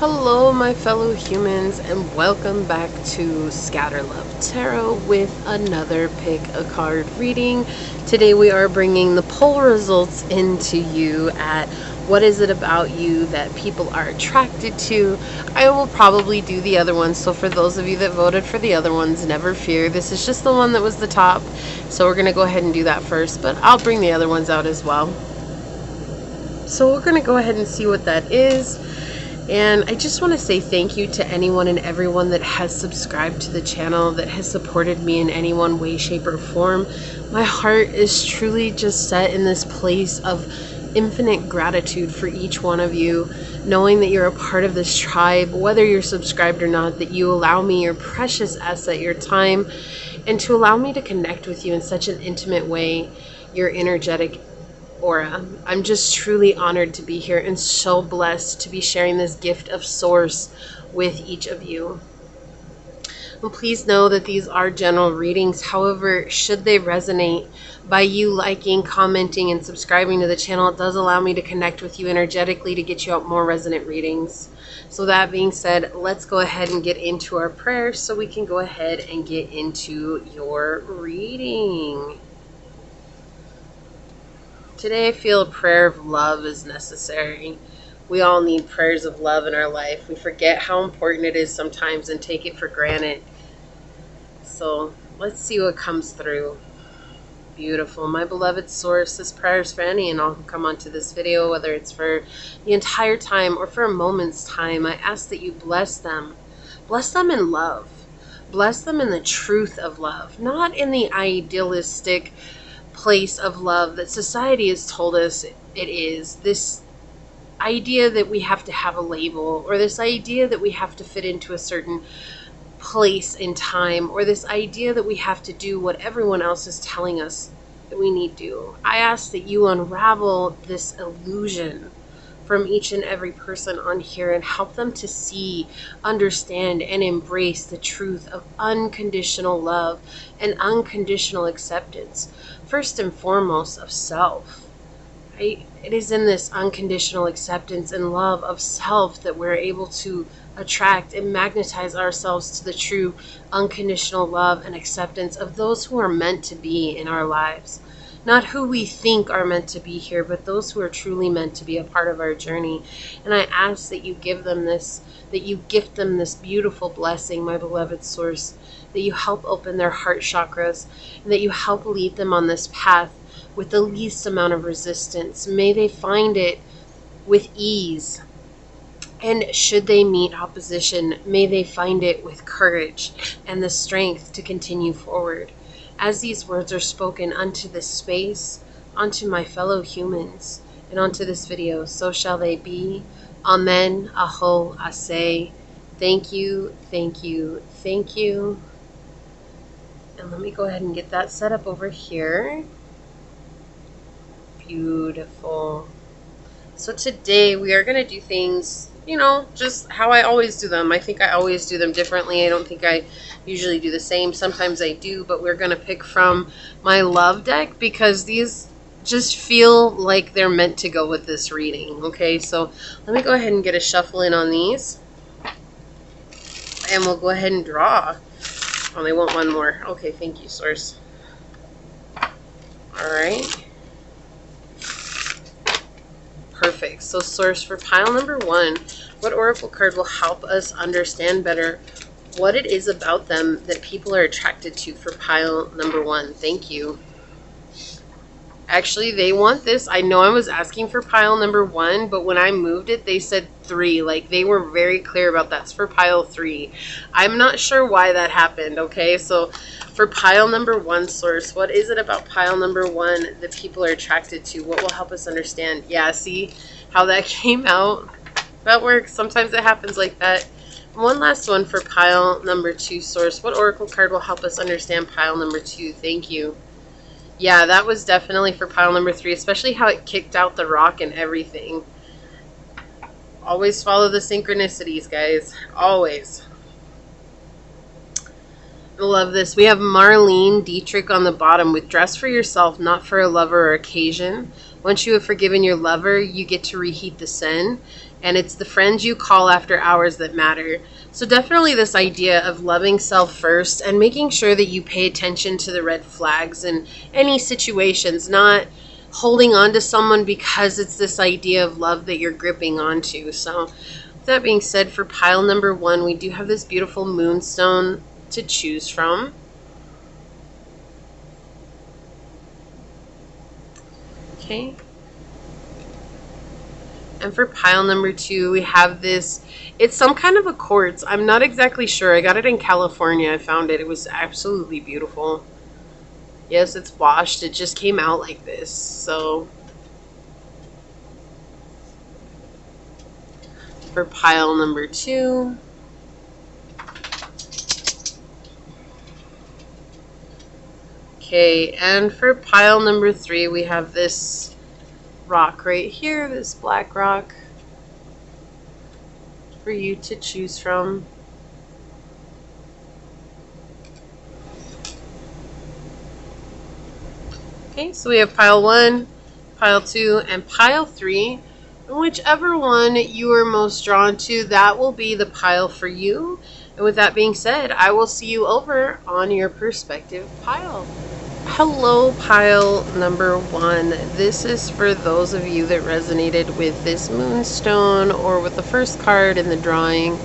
Hello my fellow humans, and welcome back to Scatterlovetarot with another pick a card reading. Today we are bringing the poll results into you at what is it about you that people are attracted to. I will probably do the other ones, so for those of you that voted for the other ones, never fear. This is just the one that was the top, so we're going to go ahead and do that first, but I'll bring the other ones out as well. So we're going to go ahead and see what that is. And I just want to say thank you to anyone and everyone that has subscribed to the channel, that has supported me in any one way, shape, or form. My heart is truly just set in this place of infinite gratitude for each one of you, knowing that you're a part of this tribe, whether you're subscribed or not, that you allow me your precious asset, your time, and to allow me to connect with you in such an intimate way, your energetic aura. I'm just truly honored to be here and so blessed to be sharing this gift of source with each of you. And please know that these are general readings. However, should they resonate by you liking, commenting, and subscribing to the channel, it does allow me to connect with you energetically to get you out more resonant readings. So that being said, let's go ahead and get into our prayers so we can go ahead and get into your reading. Today I feel a prayer of love is necessary. We all need prayers of love in our life. We forget how important it is sometimes and take it for granted. So let's see what comes through. Beautiful. My beloved source, this prayer is for any and all who come onto this video, whether it's for the entire time or for a moment's time. I ask that you bless them. Bless them in love. Bless them in the truth of love, not in the idealistic place of love that society has told us it is. This idea that we have to have a label, or this idea that we have to fit into a certain place in time, or this idea that we have to do what everyone else is telling us that we need to do. I ask that you unravel this illusion from each and every person on here and help them to see, understand, and embrace the truth of unconditional love and unconditional acceptance. First and foremost, of self. Right? It is in this unconditional acceptance and love of self that we're able to attract and magnetize ourselves to the true unconditional love and acceptance of those who are meant to be in our lives. Not who we think are meant to be here, but those who are truly meant to be a part of our journey. And I ask that you give them this, that you gift them this beautiful blessing, my beloved source, that you help open their heart chakras, and that you help lead them on this path with the least amount of resistance. May they find it with ease. And should they meet opposition, may they find it with courage and the strength to continue forward. As these words are spoken unto this space, unto my fellow humans, and unto this video, so shall they be. Amen, aho, asay. Thank you, thank you, thank you. And let me go ahead and get that set up over here. Beautiful. So today we are going to do things, you know, just how I always do them. I think I always do them differently. I don't think I usually do the same. Sometimes I do, but we're going to pick from my love deck because these just feel like they're meant to go with this reading. Okay, so let me go ahead and get a shuffle in on these. And we'll go ahead and draw. Oh, they want one more. Okay, thank you, source. All right. Perfect. So source, for pile number one, what oracle card will help us understand better what it is about them that people are attracted to for pile number one? Thank you. Actually, they want this. I know I was asking for pile number one, but when I moved it, they said 3. Like, they were very clear about that's for pile 3. I'm not sure why that happened, okay? So for pile number one, source, what is it about pile number one that people are attracted to? What will help us understand? Yeah, see how that came out? That works. Sometimes it happens like that. One last one for pile number 2, source. What oracle card will help us understand pile number 2? Thank you. Yeah, that was definitely for pile number 3, especially how it kicked out the rock and everything. Always follow the synchronicities, guys. Always. I love this. We have Marlene Dietrich on the bottom with dress for yourself, not for a lover or occasion. Once you have forgiven your lover, you get to reheat the sin. And it's the friends you call after hours that matter. So definitely this idea of loving self first and making sure that you pay attention to the red flags in any situations, not holding on to someone because it's this idea of love that you're gripping onto. So with that being said, for pile number 1, we do have this beautiful moonstone to choose from. Okay. And for pile number 2, we have this, it's some kind of a quartz. I'm not exactly sure. I got it in California. I found it. It was absolutely beautiful. Yes, it's washed. It just came out like this. So for pile number 2, okay, and for pile number 3, we have this rock right here, this black rock, for you to choose from. Okay, so we have pile 1, pile 2, and pile 3. And whichever one you are most drawn to, that will be the pile for you. And with that being said, I will see you over on your perspective pile. Hello, pile number 1. This is for those of you that resonated with this moonstone or with the first card in the drawing.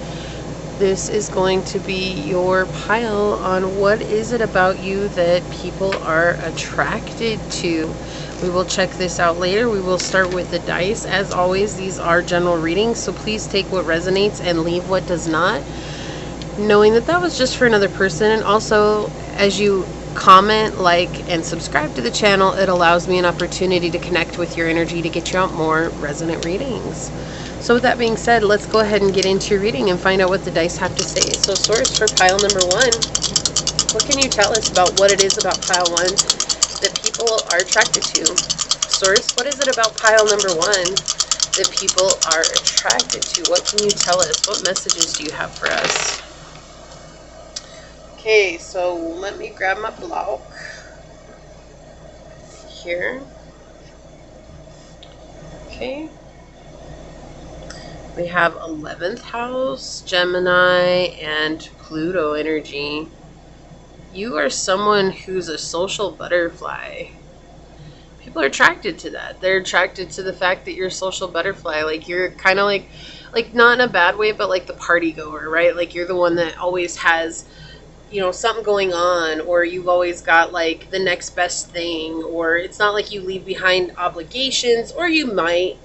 This is going to be your pile on what is it about you that people are attracted to. We will check this out later. We will start with the dice. As always, these are general readings, so please take what resonates and leave what does not, knowing that that was just for another person. And also, as you comment, like, and subscribe to the channel, it allows me an opportunity to connect with your energy to get you out more resonant readings. So with that being said, let's go ahead and get into your reading and find out what the dice have to say. So Source, for pile number 1, what can you tell us about what it is about pile 1 that people are attracted to? Source, what is it about pile number 1 that people are attracted to? What can you tell us? What messages do you have for us? Okay, so let me grab my block here. Okay. We have 11th house, Gemini, and Pluto energy. You are someone who's a social butterfly. People are attracted to that. They're attracted to the fact that you're a social butterfly. Like, you're kind of like not in a bad way, but like the party goer, right? Like, you're the one that always has, you know, something going on, or you've always got like the next best thing, or it's not like you leave behind obligations, or you might,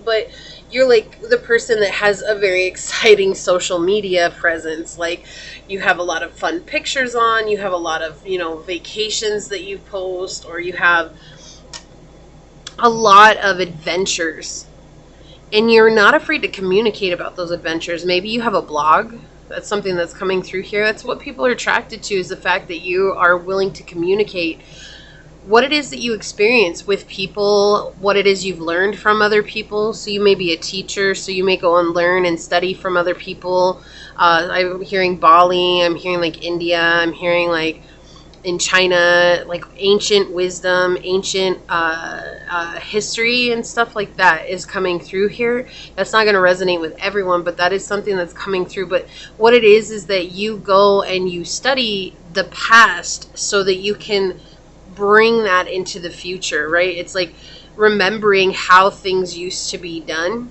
but you're like the person that has a very exciting social media presence. Like, you have a lot of fun pictures on, you have a lot of, you know, vacations that you post, or you have a lot of adventures, and you're not afraid to communicate about those adventures. Maybe you have a blog. That's something that's coming through here. That's what people are attracted to, is the fact that you are willing to communicate what it is that you experience with people, what it is you've learned from other people. So you may be a teacher, so you may go and learn and study from other people. I'm hearing Bali, I'm hearing like India, I'm hearing like in China, like ancient wisdom, ancient history and stuff like that is coming through here. That's not going to resonate with everyone, but that is something that's coming through. But what it is that you go and you study the past so that you can bring that into the future, right? It's like remembering how things used to be done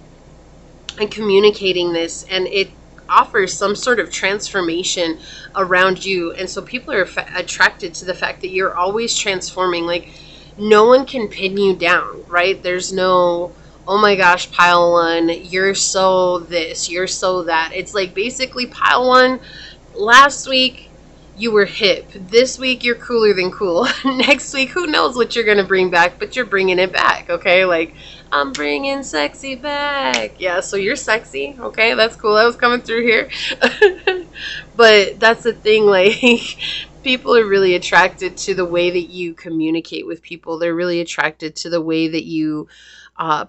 and communicating this, and it offers some sort of transformation around you. And so people are attracted to the fact that you're always transforming. Like, no one can pin you down, right? There's no, oh my gosh, pile 1, you're so this, you're so that. It's like basically pile 1, last week you were hip, this week you're cooler than cool, next week who knows what you're going to bring back, but you're bringing it back, okay? Like, I'm bringing sexy back. Yeah, so you're sexy, okay? That's cool. That was coming through here. But that's the thing, like, people are really attracted to the way that you communicate with people. They're really attracted to the way that you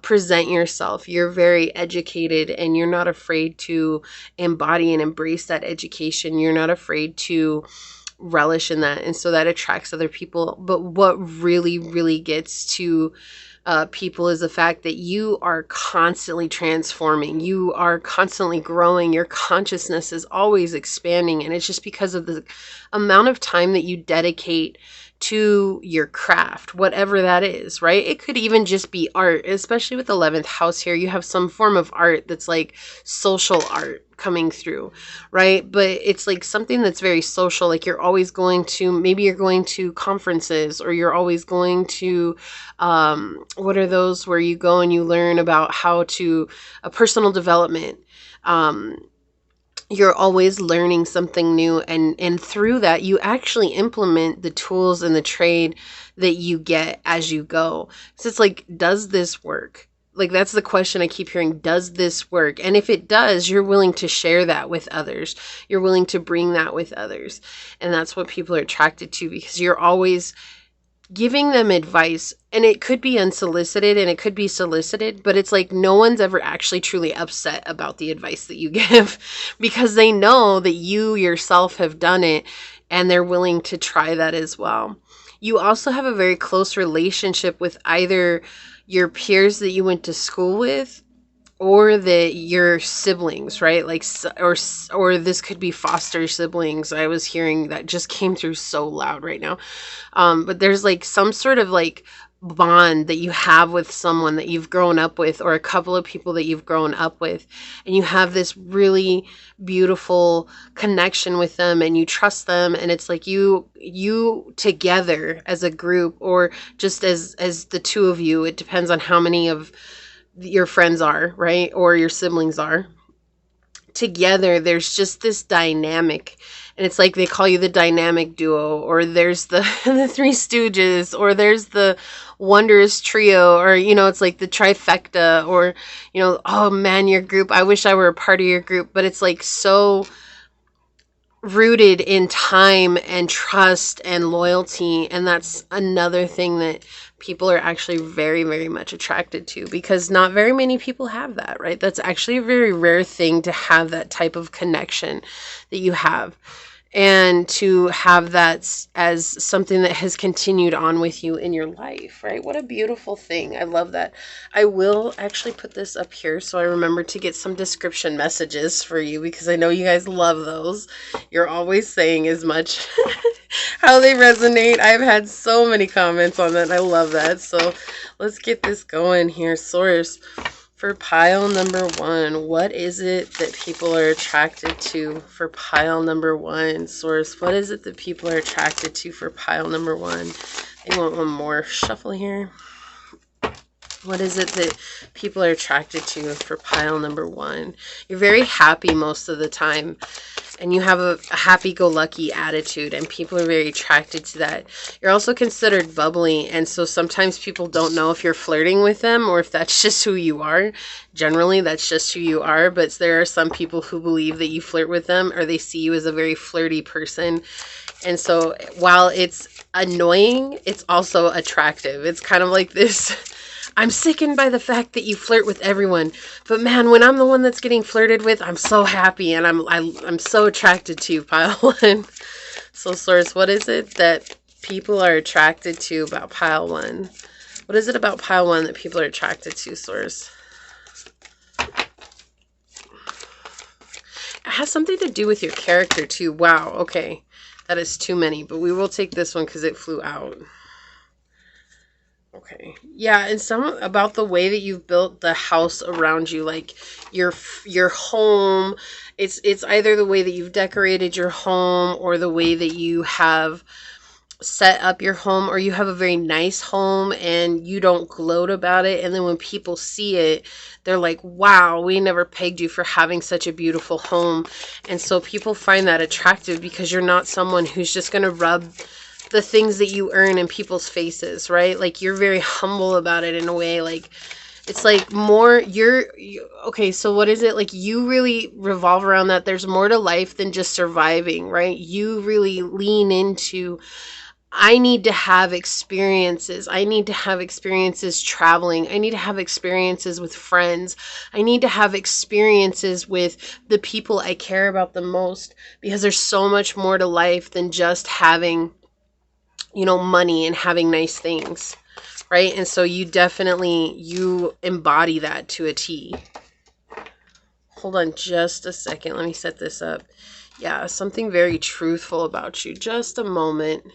present yourself. You're very educated, and you're not afraid to embody and embrace that education. You're not afraid to relish in that, and so that attracts other people. But what really, really gets to people is the fact that you are constantly transforming. You are constantly growing. Your consciousness is always expanding. And it's just because of the amount of time that you dedicate to your craft, whatever that is, right? It could even just be art, especially with 11th house here. You have some form of art that's like social art coming through, right? But it's like something that's very social. Like you're always going to, maybe you're going to conferences, or you're always going to, what are those where you go and you learn about how to, a personal development, you're always learning something new, and through that you actually implement the tools and the trade that you get as you go. So it's like, does this work? Like, that's the question I keep hearing. Does this work? And if it does, you're willing to share that with others. You're willing to bring that with others. And that's what people are attracted to, because you're always giving them advice, and it could be unsolicited and it could be solicited, but it's like no one's ever actually truly upset about the advice that you give, because they know that you yourself have done it and they're willing to try that as well. You also have a very close relationship with either your peers that you went to school with, or your siblings, right? Like, or this could be foster siblings. I was hearing that just came through so loud right now. But there's like some sort of like bond that you have with someone that you've grown up with, or a couple of people that you've grown up with, and you have this really beautiful connection with them, and you trust them, and it's like you together as a group, or just as the two of you. It depends on how many of your friends are, right? Or your siblings are. Together, there's just this dynamic. And it's like they call you the dynamic duo, or there's the Three Stooges, or there's the Wondrous Trio, or, it's like the trifecta, or, oh man, your group, I wish I were a part of your group. But it's like so rooted in time and trust and loyalty. And that's another thing that people are actually very, very much attracted to, because not very many people have that, right? That's actually a very rare thing, to have that type of connection that you have, and to have that as something that has continued on with you in your life, right? What a beautiful thing. I love that. I will actually put this up here so I remember to get some description messages for you, because I know you guys love those. You're always saying as much how they resonate. I've had so many comments on that. I love that. So let's get this going here. Source, for pile number 1, what is it that people are attracted to for pile number 1? Source, what is it that people are attracted to for pile number 1? I want one more shuffle here. What is it that people are attracted to for pile number 1? You're very happy most of the time, and you have a happy-go-lucky attitude, and people are very attracted to that. You're also considered bubbly, and so sometimes people don't know if you're flirting with them or if that's just who you are. Generally, that's just who you are, but there are some people who believe that you flirt with them, or they see you as a very flirty person. And so while it's annoying, it's also attractive. It's kind of like this... I'm sickened by the fact that you flirt with everyone, but man, when I'm the one that's getting flirted with, I'm so happy, and I'm so attracted to you, pile 1. So, source, what is it that people are attracted to about pile 1? What is it about pile 1 that people are attracted to, source? It has something to do with your character too. Wow, okay. That is too many, but we will take this one because it flew out. Okay. Yeah, and some about the way that you've built the house around you, like your home. It's either the way that you've decorated your home, or the way that you have set up your home, or you have a very nice home and you don't gloat about it, and then when people see it, they're like, wow, we never pegged you for having such a beautiful home. And so people find that attractive, because you're not someone who's just going to rub the things that you earn in people's faces, right? Like, you're very humble about it in a way. Like, it's like more, okay, so what is it? Like, you really revolve around that. There's more to life than just surviving, right? You really lean into, I need to have experiences. I need to have experiences traveling. I need to have experiences with friends. I need to have experiences with the people I care about the most, because there's so much more to life than just having, money and having nice things. right? And so you definitely, you embody that to a T. Hold on just a second. Let me set this up. Yeah, something very truthful about you. Just a moment.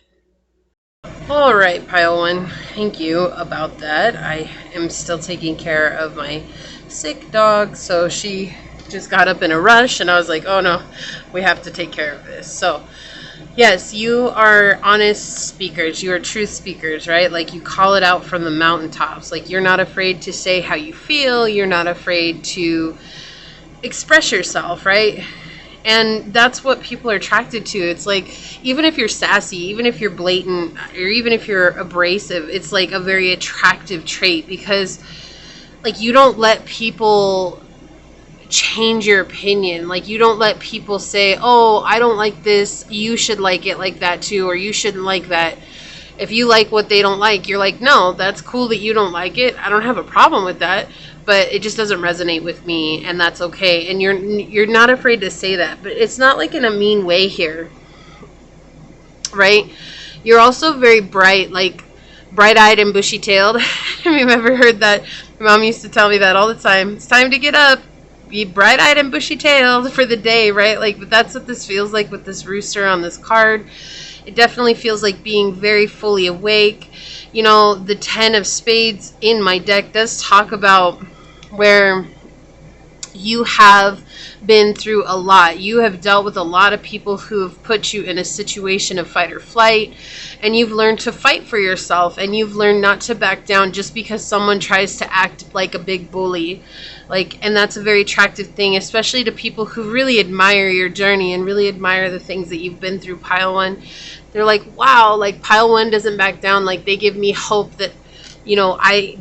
All right, pile one. Thank you about that. I am still taking care of my sick dog. So she just got up in a rush and I was like, oh no, we have to take care of this. So yes, you are honest speakers. You are truth speakers, right? Like you call it out from the mountaintops. Like you're not afraid to say how you feel. You're not afraid to express yourself, right? And that's what people are attracted to. It's like, even if you're sassy, even if you're blatant, or even if you're abrasive, it's like a very attractive trait because like you don't let people change your opinion. Like you don't let people say, oh, I don't like this, you should like it like that too, or you shouldn't like that. If you like what they don't like, you're like, no, that's cool that you don't like it. I don't have a problem with that, but it just doesn't resonate with me, and that's okay. And you're not afraid to say that, but it's not like in a mean way here, right? You're also very bright, like bright-eyed and bushy-tailed. Have you ever heard that? My mom used to tell me that all the time. It's time to get up, be bright-eyed and bushy-tailed for the day, right? Like, but that's what this feels like with this rooster on this card. It definitely feels like being very fully awake. You know, the 10 of spades in my deck does talk about where you have been through a lot. You have dealt with a lot of people who have put you in a situation of fight or flight, and you've learned to fight for yourself, and you've learned not to back down just because someone tries to act like a big bully. Like, and that's a very attractive thing, especially to people who really admire your journey and really admire the things that you've been through, pile one. They're like, wow, like pile one doesn't back down. Like they give me hope that, you know, I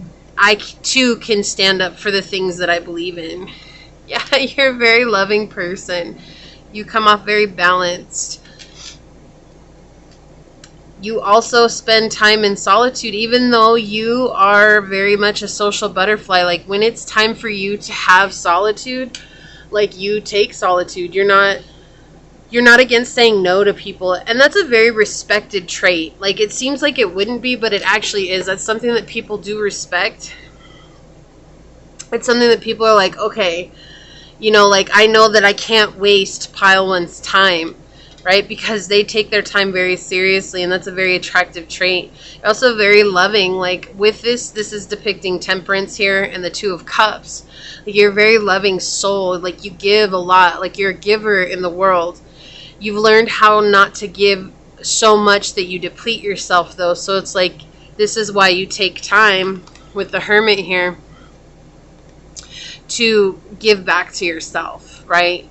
too can stand up for the things that I believe in. Yeah, you're a very loving person. You come off very balanced. You also spend time in solitude, even though you are very much a social butterfly. Like when it's time for you to have solitude, like you take solitude. You're not against saying no to people. And that's a very respected trait. Like it seems like it wouldn't be, but it actually is. That's something that people do respect. It's something that people are like, okay, you know, like I know that I can't waste pile one's time, right? Because they take their time very seriously, and that's a very attractive trait. You're also very loving. Like with this is depicting temperance here and the 2 of cups. Like you're a very loving soul. Like you give a lot. Like you're a giver in the world. You've learned how not to give so much that you deplete yourself, though. So it's like, this is why you take time with the Hermit here to give back to yourself, right?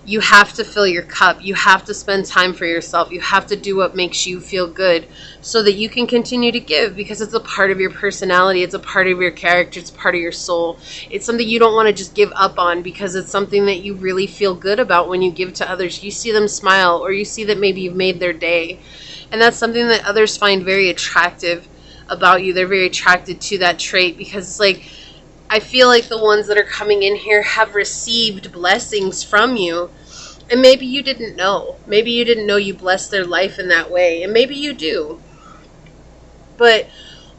You have to fill your cup. You have to spend time for yourself. You have to do what makes you feel good so that you can continue to give, because it's a part of your personality. It's a part of your character. It's part of your soul. It's something you don't want to just give up on, because it's something that you really feel good about when you give to others. You see them smile, or you see that maybe you've made their day. And that's something that others find very attractive about you. They're very attracted to that trait, because it's like, I feel like the ones that are coming in here have received blessings from you. And maybe you didn't know. Maybe you didn't know you blessed their life in that way. And maybe you do. But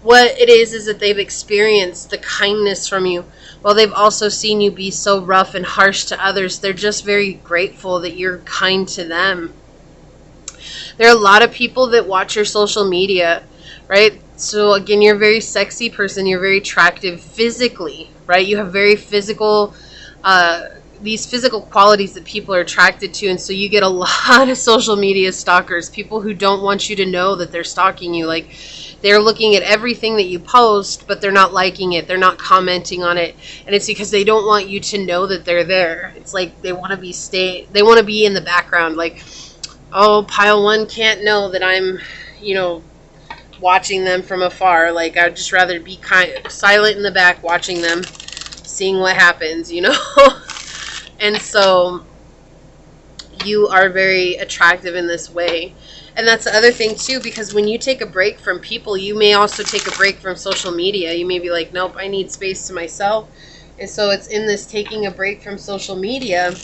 what it is that they've experienced the kindness from you, while they've also seen you be so rough and harsh to others. They're just very grateful that you're kind to them. There are a lot of people that watch your social media, right? So again, you're a very sexy person. You're very attractive physically, right? You have very physical, these physical qualities that people are attracted to. And so you get a lot of social media stalkers, people who don't want you to know that they're stalking you. Like they're looking at everything that you post, but they're not liking it. They're not commenting on it. And it's because they don't want you to know that they're there. It's like they want to be in the background. Like, oh, pile one can't know that I'm, you know, watching them from afar. Like I'd just rather be silent in the back, watching them, seeing what happens, you know. And so you are very attractive in this way. And that's the other thing too, because when you take a break from people, you may also take a break from social media. You may be like, nope, I need space to myself. And so it's in this taking a break from social media,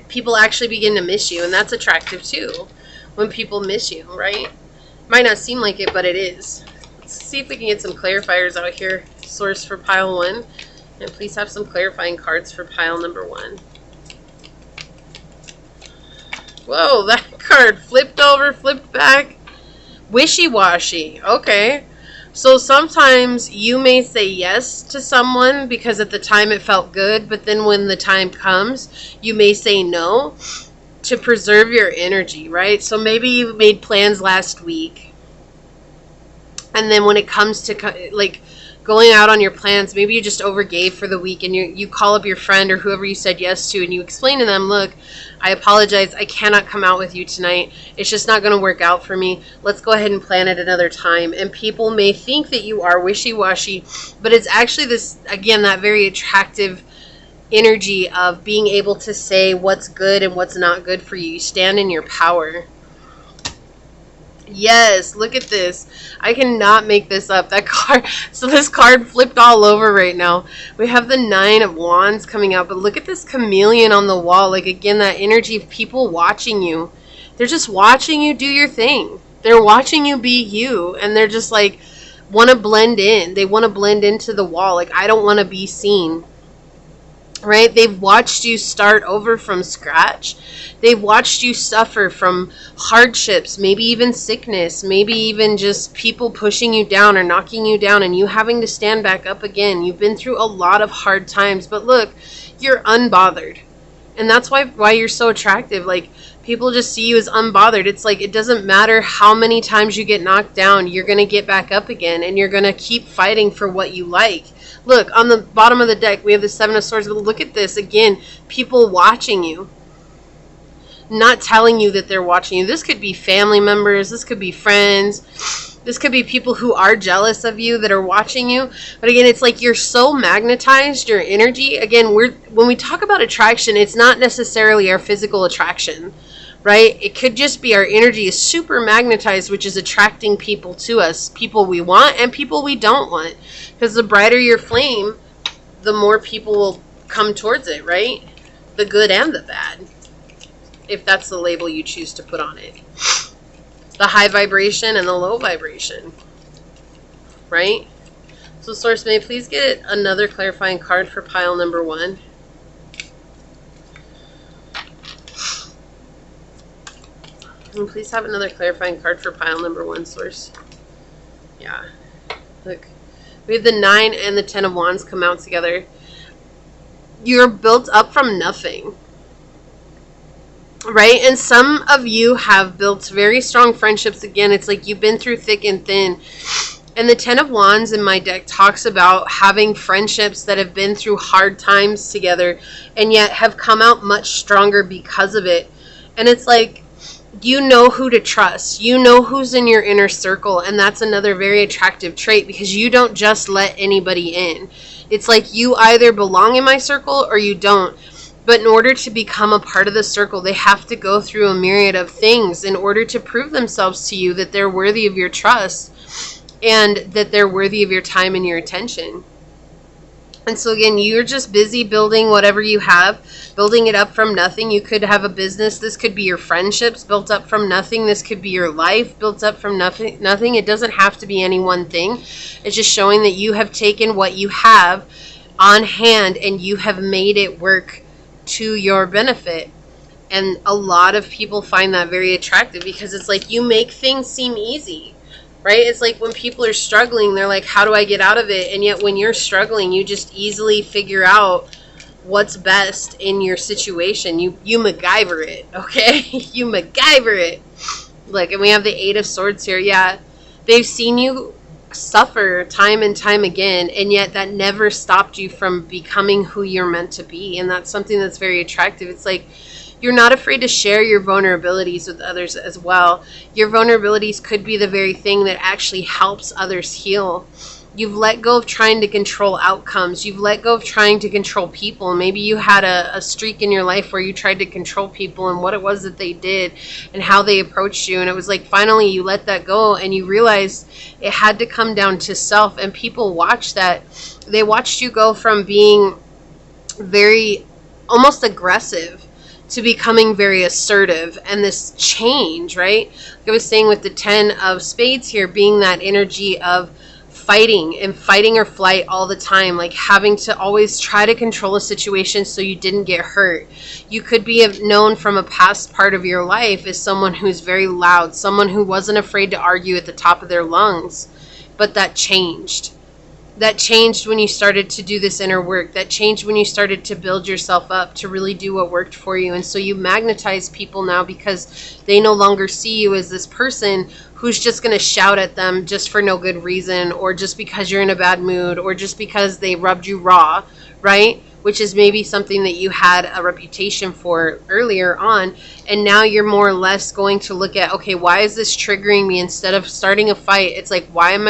people actually begin to miss you. And that's attractive too, when people miss you, right? Might not seem like it, but it is. Let's see if we can get some clarifiers out here. Source for pile 1. And please have some clarifying cards for pile number 1. Whoa, that card flipped over, flipped back. Wishy-washy. Okay. So sometimes you may say yes to someone because at the time it felt good, but then when the time comes, you may say no to preserve your energy, right? So maybe you made plans last week, and then when it comes to like going out on your plans, maybe you just overgave for the week, and you call up your friend or whoever you said yes to, and you explain to them, look, I apologize, I cannot come out with you tonight. It's just not going to work out for me. Let's go ahead and plan it another time. And people may think that you are wishy-washy, but it's actually this, again, that very attractive energy of being able to say what's good and what's not good for you. You stand in your power. Yes, look at this. I cannot make this up. That card, so this card flipped all over right now. We have the 9 of Wands coming out, but look at this chameleon on the wall. Like, again, that energy of people watching you. They're just watching you do your thing. They're watching you be you, and they're just like, want to blend in. They want to blend into the wall. Like, I don't want to be seen. Right? They've watched you start over from scratch. They've watched you suffer from hardships, maybe even sickness, maybe even just people pushing you down or knocking you down and you having to stand back up again. You've been through a lot of hard times, but look, you're unbothered. And that's why you're so attractive. Like, people just see you as unbothered. It's like, it doesn't matter how many times you get knocked down, you're going to get back up again and you're going to keep fighting for what you like. Look, on the bottom of the deck, we have the 7 of Swords, but look at this. Again, people watching you. Not telling you that they're watching you. This could be family members. This could be friends. This could be people who are jealous of you that are watching you. But again, it's like you're so magnetized, your energy. Again, when we talk about attraction, it's not necessarily our physical attraction, right? It could just be our energy is super magnetized, which is attracting people to us. People we want and people we don't want. Because the brighter your flame, the more people will come towards it, right? The good and the bad, if that's the label you choose to put on it. The high vibration and the low vibration, right? So Source, may I please get another clarifying card for pile number 1? And please have another clarifying card for pile number 1, Source. Yeah. Look. We have the 9 and the 10 of Wands come out together. You're built up from nothing. Right? And some of you have built very strong friendships. Again, it's like you've been through thick and thin. And the 10 of Wands in my deck talks about having friendships that have been through hard times together and yet have come out much stronger because of it. And it's like, you know who to trust. You know who's in your inner circle. And that's another very attractive trait because you don't just let anybody in. It's like you either belong in my circle or you don't. But in order to become a part of the circle, they have to go through a myriad of things in order to prove themselves to you that they're worthy of your trust and that they're worthy of your time and your attention. And so again, you're just busy building whatever you have, building it up from nothing. You could have a business. This could be your friendships built up from nothing. This could be your life built up from nothing. It doesn't have to be any one thing. It's just showing that you have taken what you have on hand and you have made it work to your benefit. And a lot of people find that very attractive because it's like you make things seem easy. Right? It's like when people are struggling, they're like, how do I get out of it? And yet when you're struggling, you just easily figure out what's best in your situation. You MacGyver it, okay? You MacGyver it. Look, and we have the 8 of Swords here. Yeah, they've seen you suffer time and time again, and yet that never stopped you from becoming who you're meant to be. And that's something that's very attractive. It's like, you're not afraid to share your vulnerabilities with others as well. Your vulnerabilities could be the very thing that actually helps others heal. You've let go of trying to control outcomes. You've let go of trying to control people. Maybe you had a streak in your life where you tried to control people and what it was that they did and how they approached you. And it was like finally you let that go and you realized it had to come down to self. And people watched that. They watched you go from being very almost aggressive to becoming very assertive, and this change, right? Like I was saying with the 10 of spades here being that energy of fighting and fighting or flight all the time, like having to always try to control a situation so you didn't get hurt. You could be known from a past part of your life as someone who's very loud, someone who wasn't afraid to argue at the top of their lungs, but that changed. That changed when you started to do this inner work. That changed when you started to build yourself up to really do what worked for you. And so you magnetize people now because they no longer see you as this person who's just going to shout at them just for no good reason, or just because you're in a bad mood, or just because they rubbed you raw, right? Which is maybe something that you had a reputation for earlier on. And now you're more or less going to look at, okay, why is this triggering me? Instead of starting a fight, it's like, why am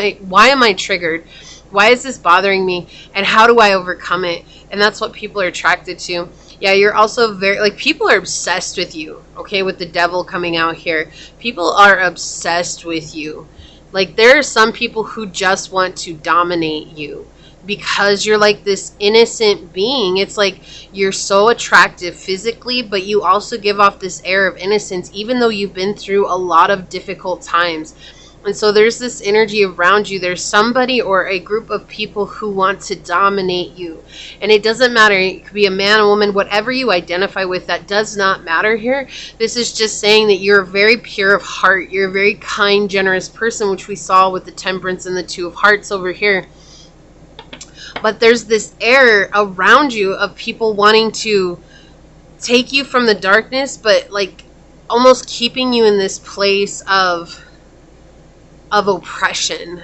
I triggered? Why is this bothering me? And how do I overcome it? And that's what people are attracted to. Yeah, you're also very, like, people are obsessed with you, okay, with the devil coming out here. People are obsessed with you. Like, there are some people who just want to dominate you because you're like this innocent being. It's like you're so attractive physically, but you also give off this air of innocence, even though you've been through a lot of difficult times. And so there's this energy around you. There's somebody or a group of people who want to dominate you. And it doesn't matter. It could be a man, a woman, whatever you identify with. That does not matter here. This is just saying that you're very pure of heart. You're a very kind, generous person, which we saw with the Temperance and the Two of Hearts over here. But there's this air around you of people wanting to take you from the darkness, but like almost keeping you in this place of oppression.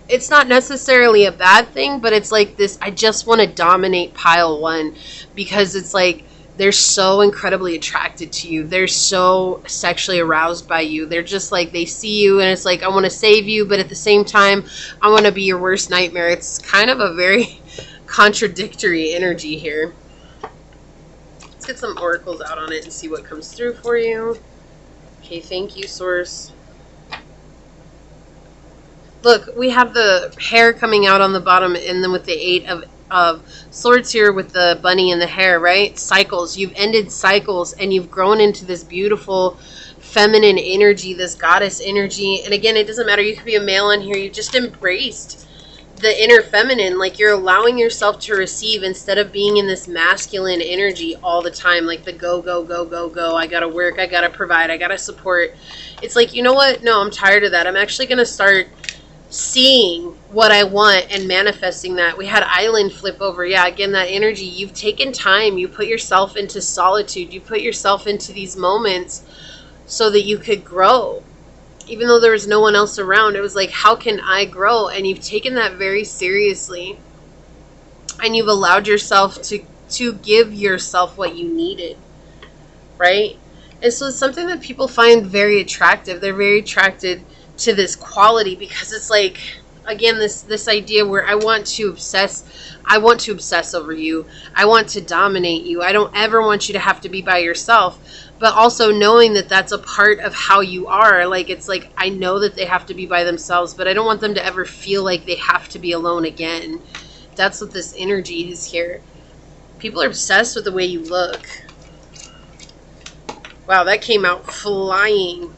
It's not necessarily a bad thing, but it's like this, I just want to dominate pile one, because it's like they're so incredibly attracted to you. They're so sexually aroused by you. They're just like, they see you and it's like, I want to save you, but at the same time, I want to be your worst nightmare. It's kind of a very contradictory energy here. Let's get some oracles out on it and see what comes through for you. Okay, thank you, Source. Look, we have the hair coming out on the bottom, and then with the 8 of Swords here with the bunny and the hair, right? Cycles. You've ended cycles, and you've grown into this beautiful feminine energy, this goddess energy. And again, it doesn't matter. You could be a male in here. You've just embraced the inner feminine. Like, you're allowing yourself to receive instead of being in this masculine energy all the time. Like the go, go, go, go, go. I gotta work. I gotta provide. I gotta support. It's like, you know what? No, I'm tired of that. I'm actually gonna start seeing what I want and manifesting that. We had Island flip over. Yeah, again, that energy. You've taken time. You put yourself into solitude. You put yourself into these moments so that you could grow. Even though there was no one else around, it was like, how can I grow? And you've taken that very seriously. And you've allowed yourself to give yourself what you needed. Right? And so it's something that people find very attractive. They're very attracted to this quality, because it's like, again, this idea where I want to obsess over you. I want to dominate you. I don't ever want you to have to be by yourself, but also knowing that that's a part of how you are. Like, it's like, I know that they have to be by themselves, but I don't want them to ever feel like they have to be alone again. That's what this energy is here. People are obsessed with the way you look. Wow, that came out flying.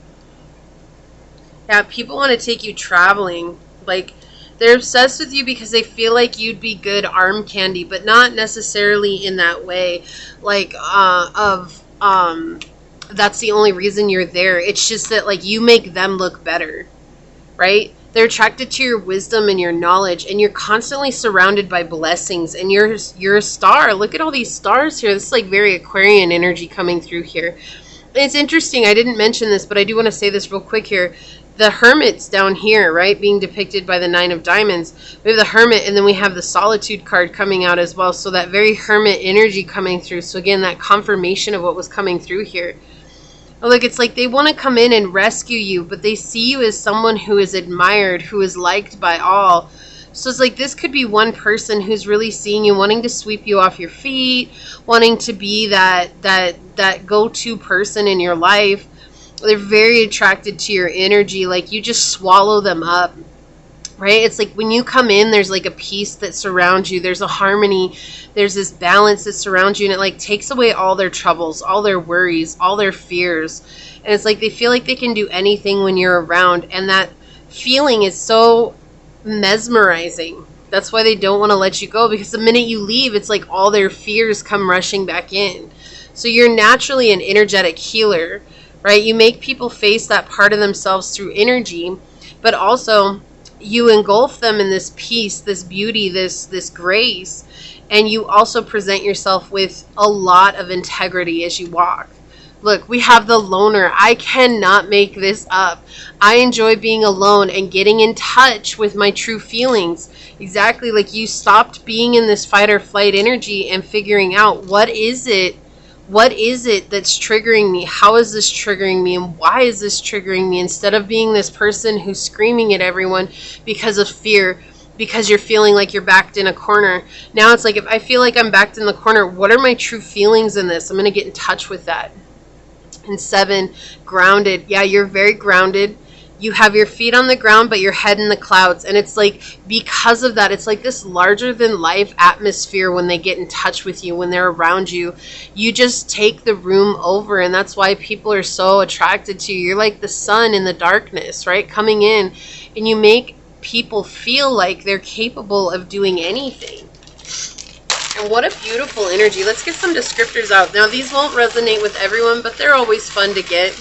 Yeah, people want to take you traveling. Like, they're obsessed with you because they feel like you'd be good arm candy, but not necessarily in that way. Like, that's the only reason you're there. It's just that, like, you make them look better, right? They're attracted to your wisdom and your knowledge, and you're constantly surrounded by blessings, and you're a star. Look at all these stars here. This is like very Aquarian energy coming through here. It's interesting. I didn't mention this, but I do want to say this real quick here. The Hermit's down here, right, being depicted by the 9 of Diamonds. We have the Hermit, and then we have the Solitude card coming out as well. So that very Hermit energy coming through. So again, that confirmation of what was coming through here. Oh, look, it's like they want to come in and rescue you, but they see you as someone who is admired, who is liked by all. So it's like this could be one person who's really seeing you, wanting to sweep you off your feet, wanting to be that go-to person in your life. They're very attracted to your energy. Like, you just swallow them up. right? It's like when you come in, there's like a peace that surrounds you. There's a harmony. There's this balance that surrounds you, and it like takes away all their troubles, all their worries, all their fears. And it's like they feel like they can do anything when you're around, and that feeling is so mesmerizing. That's why they don't want to let you go, because the minute you leave, it's like all their fears come rushing back in. So you're naturally an energetic healer, right? You make people face that part of themselves through energy, but also you engulf them in this peace, this beauty, this grace, and you also present yourself with a lot of integrity as you walk. Look, we have the loner. I cannot make this up. I enjoy being alone and getting in touch with my true feelings. Exactly, like you stopped being in this fight or flight energy and figuring out what is it that's triggering me? How is this triggering me? And why is this triggering me? Instead of being this person who's screaming at everyone because of fear, because you're feeling like you're backed in a corner. Now it's like, if I feel like I'm backed in the corner, what are my true feelings in this? I'm going to get in touch with that. And 7, grounded. Yeah, you're very grounded. You have your feet on the ground, but your head in the clouds. And it's like, because of that, it's like this larger than life atmosphere when they get in touch with you, when they're around you. You just take the room over. And that's why people are so attracted to you. You're like the sun in the darkness, right? Coming in, and you make people feel like they're capable of doing anything. And what a beautiful energy. Let's get some descriptors out. Now, these won't resonate with everyone, but they're always fun to get.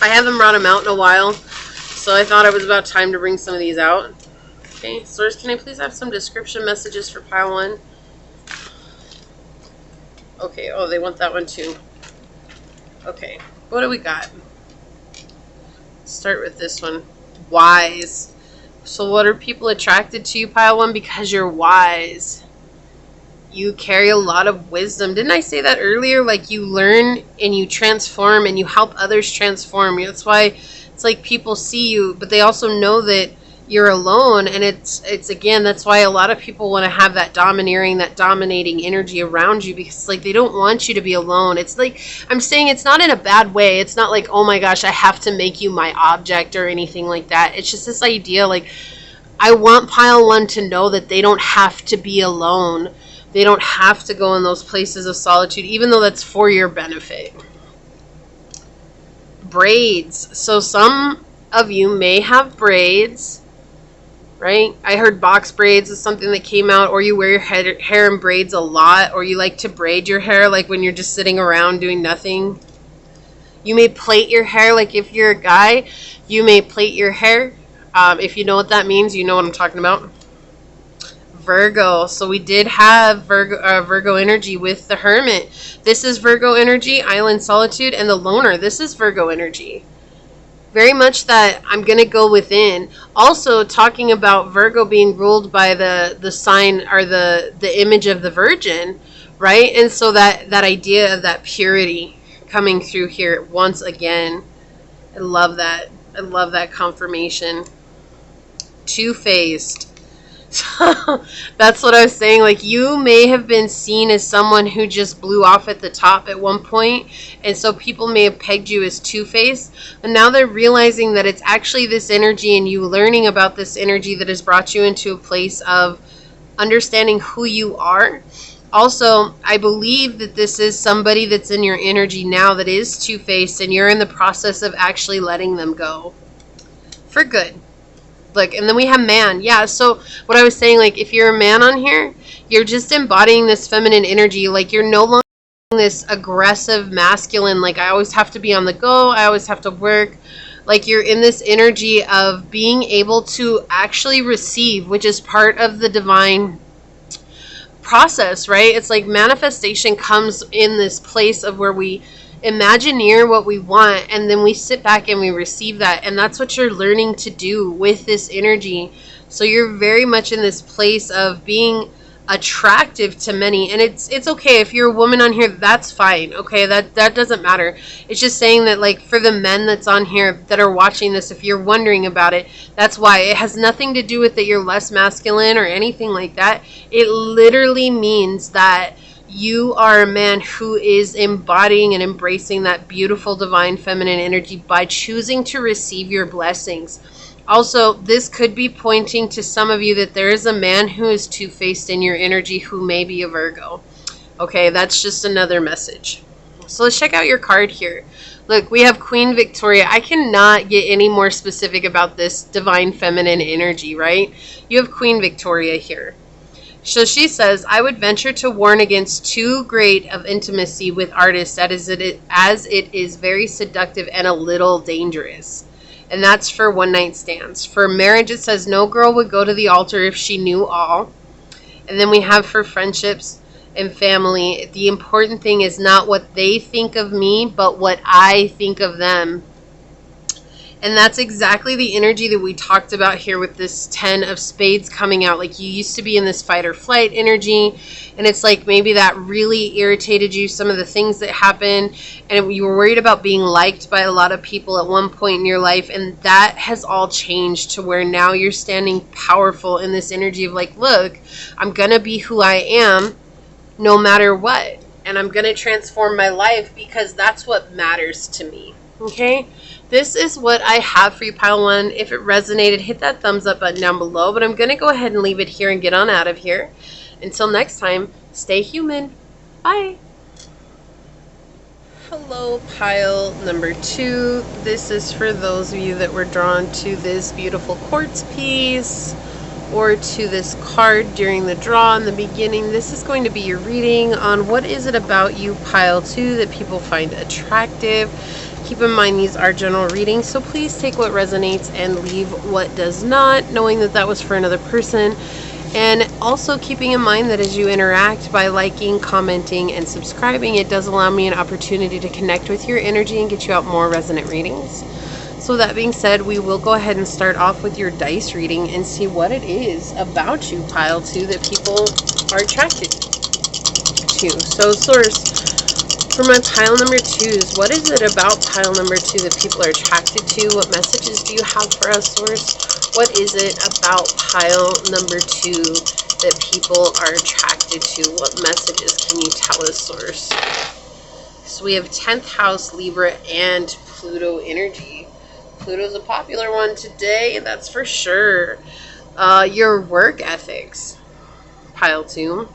I haven't brought them out in a while, so I thought it was about time to bring some of these out. Okay, Source, can I please have some description messages for pile 1? Okay, oh, they want that one too. Okay, what do we got? Let's start with this one. Wise. So what are people attracted to you, pile 1? Because you're wise. You carry a lot of wisdom. Didn't I say that earlier? Like, you learn and you transform and you help others transform. That's why it's like people see you, but they also know that you're alone. And it's again, that's why a lot of people want to have that dominating energy around you, because like they don't want you to be alone. It's like, I'm saying, it's not in a bad way. It's not like, oh my gosh, I have to make you my object or anything like that. It's just this idea, like, I want pile 1 to know that they don't have to be alone. They don't have to go in those places of solitude, even though that's for your benefit. Braids. So some of you may have braids, right? I heard box braids is something that came out, or you wear your hair in braids a lot, or you like to braid your hair like when you're just sitting around doing nothing. You may plait your hair, like if you're a guy, you may plait your hair. If you know what that means, you know what I'm talking about. Virgo. So we did have Virgo energy with the Hermit. This is Virgo energy, Island Solitude, and the Loner. This is Virgo energy. Very much that I'm going to go within. Also talking about Virgo being ruled by the sign, or the image of the Virgin, right? And so that idea of that purity coming through here once again. I love that. I love that confirmation. Two-faced. So that's what I was saying. Like, you may have been seen as someone who just blew off at the top at one point, and so people may have pegged you as two-faced, and now they're realizing that it's actually this energy, and you learning about this energy that has brought you into a place of understanding who you are. Also, I believe that this is somebody that's in your energy now that is two-faced, and you're in the process of actually letting them go for good. Look, and then we have man. Yeah, so what I was saying, like, if you're a man on here, you're just embodying this feminine energy. Like, you're no longer this aggressive masculine, like, I always have to be on the go, I always have to work. Like, you're in this energy of being able to actually receive, which is part of the divine process, right? It's like manifestation comes in this place of where we imagineer what we want, and then we sit back and we receive that, and that's what you're learning to do with this energy. So you're very much in this place of being attractive to many, and it's okay if you're a woman on here, that's fine. Okay, that doesn't matter. It's just saying that, like, for the men that's on here that are watching this, if you're wondering about it, that's why. It has nothing to do with that you're less masculine or anything like that. It literally means that you are a man who is embodying and embracing that beautiful divine feminine energy by choosing to receive your blessings. Also, this could be pointing to some of you that there is a man who is two-faced in your energy who may be a Virgo. Okay, that's just another message. So let's check out your card here. Look, we have Queen Victoria. I cannot get any more specific about this divine feminine energy, right? You have Queen Victoria here. So she says, I would venture to warn against too great of intimacy with artists as it is very seductive and a little dangerous. And that's for one night stands. For marriage, it says no girl would go to the altar if she knew all. And then we have for friendships and family, the important thing is not what they think of me, but what I think of them. And that's exactly the energy that we talked about here with this 10 of spades coming out. Like you used to be in this fight or flight energy, and it's like maybe that really irritated you, some of the things that happened, and you were worried about being liked by a lot of people at one point in your life, and that has all changed to where now you're standing powerful in this energy of like, look, I'm going to be who I am no matter what, and I'm going to transform my life because that's what matters to me. Okay, this is what I have for you, Pile 1. If it resonated, hit that thumbs up button down below. But I'm going to go ahead and leave it here and get on out of here. Until next time, stay human. Bye. Hello, Pile number 2. This is for those of you that were drawn to this beautiful quartz piece or to this card during the draw in the beginning. This is going to be your reading on what is it about you, Pile 2, that people find attractive. Keep in mind these are general readings, so please take what resonates and leave what does not, knowing that that was for another person. And also keeping in mind that as you interact by liking, commenting, and subscribing, it does allow me an opportunity to connect with your energy and get you out more resonant readings. So that being said, we will go ahead and start off with your dice reading and see what it is about you, Pile 2, that people are attracted to. So source, for my pile number 2s, what is it about pile number 2 that people are attracted to? What messages do you have for us, source? What is it about pile number 2 that people are attracted to? What messages can you tell us, source? So we have 10th house, Libra, and Pluto energy. Pluto's a popular one today, that's for sure. Your work ethics, pile 2.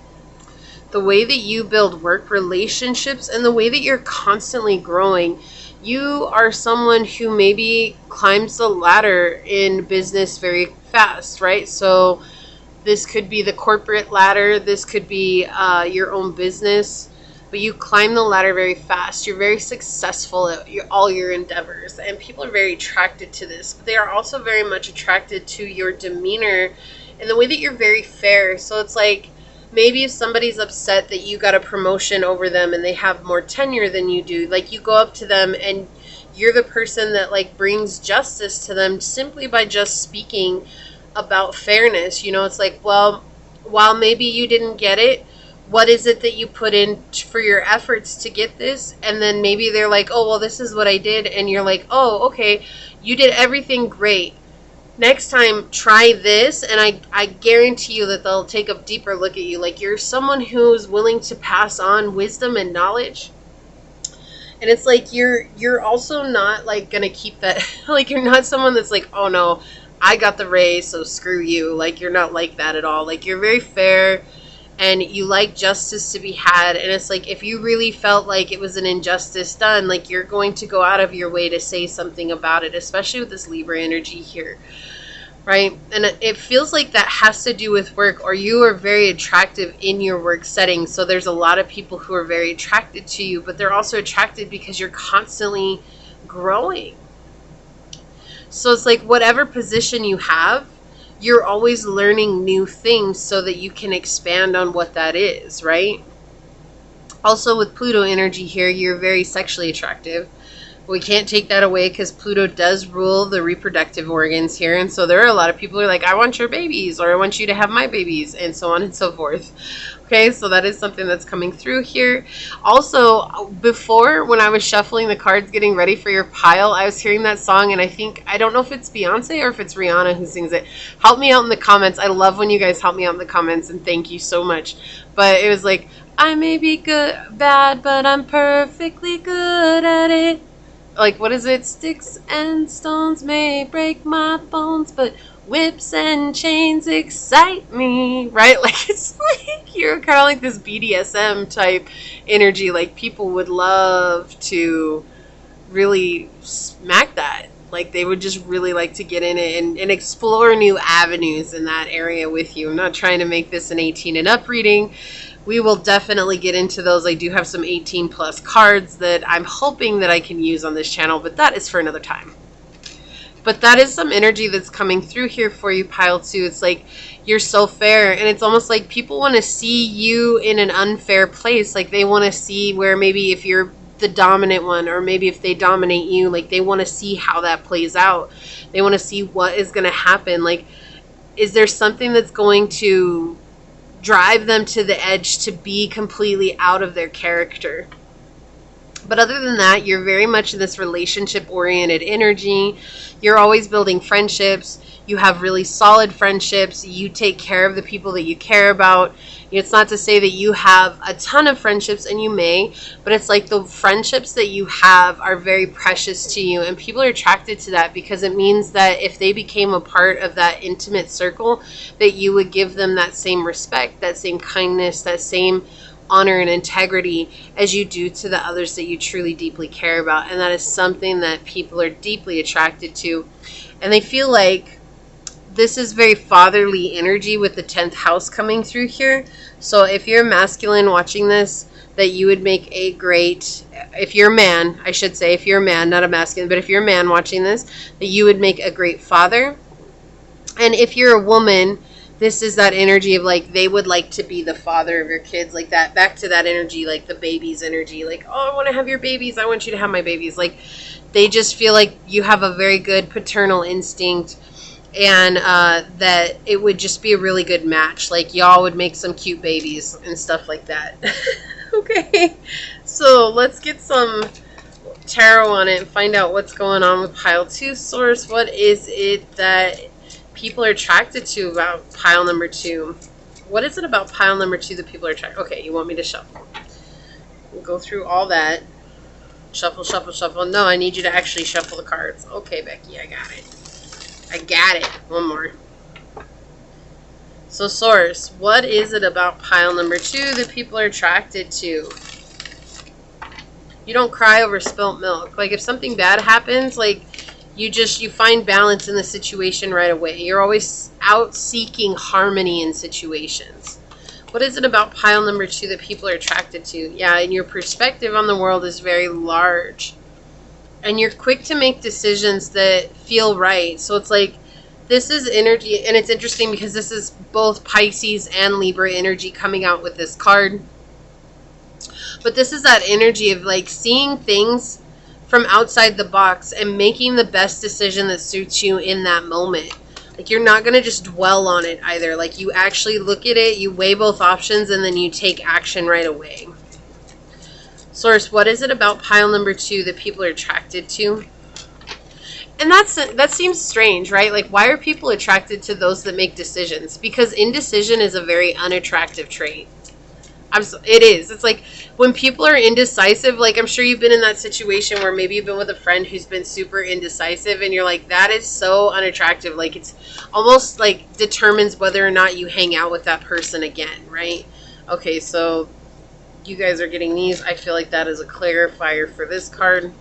The way that you build work relationships and the way that you're constantly growing. You are someone who maybe climbs the ladder in business very fast, right? So this could be the corporate ladder. This could be your own business. But you climb the ladder very fast. You're very successful at all your endeavors. And people are very attracted to this. But they are also very much attracted to your demeanor and the way that you're very fair. So it's like, maybe if somebody's upset that you got a promotion over them and they have more tenure than you do, like you go up to them and you're the person that like brings justice to them simply by just speaking about fairness. You know, it's like, well, while maybe you didn't get it, what is it that you put in for your efforts to get this? And then maybe they're like, oh, well, this is what I did. And you're like, oh, okay, you did everything great. Next time, try this, and I guarantee you that they'll take a deeper look at you. Like, you're someone who's willing to pass on wisdom and knowledge. And it's like you're also not, like, going to keep that. Like, you're not someone that's like, oh, no, I got the raise, so screw you. Like, you're not like that at all. Like, you're very fair, and you like justice to be had. And it's like, if you really felt like it was an injustice done, like, you're going to go out of your way to say something about it, especially with this Libra energy here, right? And it feels like that has to do with work, or you are very attractive in your work setting. So there's a lot of people who are very attracted to you, but they're also attracted because you're constantly growing. So it's like whatever position you have, you're always learning new things so that you can expand on what that is, right? Also with Pluto energy here, you're very sexually attractive. We can't take that away because Pluto does rule the reproductive organs here. And so there are a lot of people who are like, I want your babies, or I want you to have my babies, and so on and so forth. Okay, so that is something that's coming through here. Also, before, when I was shuffling the cards, getting ready for your pile, I was hearing that song, and I don't know if it's Beyonce or if it's Rihanna who sings it. Help me out in the comments. I love when you guys help me out in the comments, and thank you so much. But it was like, I may be bad, but I'm perfectly good at it. like, what is it? Sticks and stones may break my bones, but whips and chains excite me, right? Like, it's like you're kind of like this BDSM type energy. Like, people would love to really smack that. Like, they would just really like to get in it and explore new avenues in that area with you. I'm not trying to make this an 18 and up reading. We will definitely get into those. I do have some 18 plus cards that I'm hoping that I can use on this channel, but that is for another time. But that is some energy that's coming through here for you, pile 2. It's like you're so fair, and it's almost like people want to see you in an unfair place. Like, they want to see where maybe if you're the dominant one, or maybe if they dominate you, like, they want to see how that plays out. They want to see what is going to happen. Like, is there something that's going to drive them to the edge to be completely out of their character? But other than that, you're very much in this relationship-oriented energy. You're always building friendships. You have really solid friendships. You take care of the people that you care about. It's not to say that you have a ton of friendships, and you may, but it's like the friendships that you have are very precious to you, and people are attracted to that because it means that if they became a part of that intimate circle, that you would give them that same respect, that same kindness, that same honor and integrity as you do to the others that you truly deeply care about. And that is something that people are deeply attracted to, and they feel like this is very fatherly energy with the 10th house coming through here. So if you're masculine watching this, that you would make a great, if you're a man, I should say, if you're a man, not a masculine, but if you're a man watching this, that you would make a great father. And if you're a woman, this is that energy of like, they would like to be the father of your kids, like that, back to that energy, like the baby's energy, like, oh, I want to have your babies, I want you to have my babies. Like, they just feel like you have a very good paternal instinct, and that it would just be a really good match. Like, y'all would make some cute babies and stuff like that. Okay, so let's get some tarot on it and find out what's going on with pile 2. Source, what is it that people are attracted to about pile number 2? What is it about pile number 2 that people are attracted? Okay, you want me to shuffle. We'll go through all that. Shuffle, shuffle, shuffle. No, I need you to actually shuffle the cards. Okay, Becky, I got it. I got it. One more. So, source, what is it about pile number 2 that people are attracted to? You don't cry over spilt milk. Like, if something bad happens, like, you find balance in the situation right away. You're always out seeking harmony in situations. What is it about pile number 2 that people are attracted to? Yeah, and your perspective on the world is very large. And you're quick to make decisions that feel right. So it's like, this is energy, and it's interesting because this is both Pisces and Libra energy coming out with this card. But this is that energy of like seeing things from outside the box and making the best decision that suits you in that moment. Like, you're not going to just dwell on it either. Like, you actually look at it, you weigh both options, and then you take action right away. Source, what is it about pile number 2 that people are attracted to? And that seems strange, right? Like, why are people attracted to those that make decisions? Because indecision is a very unattractive trait. It is. It's like when people are indecisive, like, I'm sure you've been in that situation where maybe you've been with a friend who's been super indecisive, and you're like, that is so unattractive. Like, it's almost like determines whether or not you hang out with that person again, right? Okay, so you guys are getting these. I feel like that is a clarifier for this card.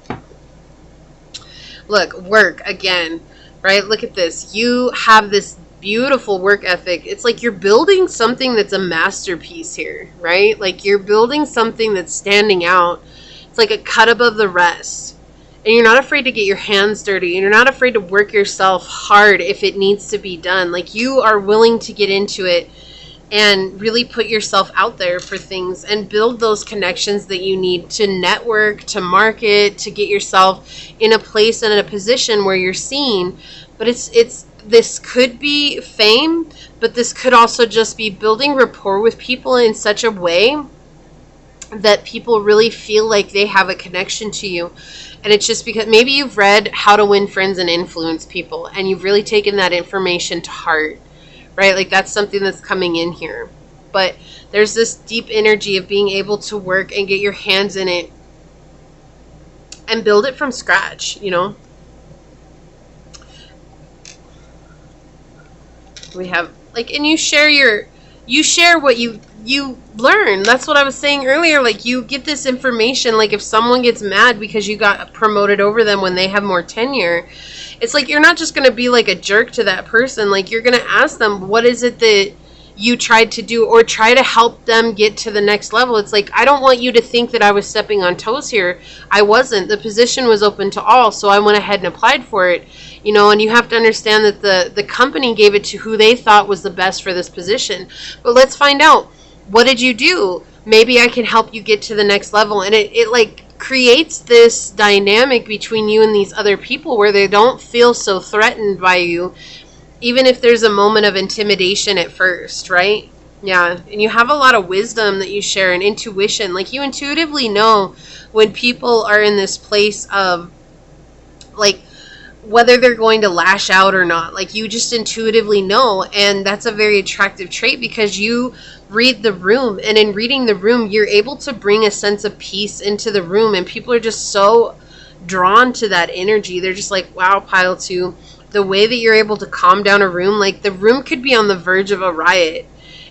Look, work again, right? Look at this. You have this beautiful work ethic. It's like you're building something that's a masterpiece here, right? Like, you're building something that's standing out. It's like a cut above the rest. And you're not afraid to get your hands dirty. And you're not afraid to work yourself hard if it needs to be done. Like, you are willing to get into it and really put yourself out there for things and build those connections that you need to network, to market, to get yourself in a place and in a position where you're seen. But this could be fame, but this could also just be building rapport with people in such a way that people really feel like they have a connection to you. And it's just because maybe you've read How to Win Friends and Influence People, and you've really taken that information to heart. Right? Like, that's something that's coming in here. But there's this deep energy of being able to work and get your hands in it and build it from scratch, you know. We have, like, and you share what you learn. That's what I was saying earlier. Like, you get this information. Like, if someone gets mad because you got promoted over them when they have more tenure, it's like, you're not just going to be like a jerk to that person. Like, you're going to ask them, what is it that you tried to do, or try to help them get to the next level. It's like, I don't want you to think that I was stepping on toes here. I wasn't. The position was open to all, so I went ahead and applied for it. You know, and you have to understand that the company gave it to who they thought was the best for this position. But let's find out, what did you do? Maybe I can help you get to the next level. And it like creates this dynamic between you and these other people where they don't feel so threatened by you, even if there's a moment of intimidation at first, right? Yeah, and you have a lot of wisdom that you share and intuition. Like, you intuitively know when people are in this place of, like, whether they're going to lash out or not. Like, you just intuitively know, and that's a very attractive trait because you read the room, and in reading the room, you're able to bring a sense of peace into the room, and people are just so drawn to that energy. They're just like, wow, pile 2, the way that you're able to calm down a room. Like, the room could be on the verge of a riot,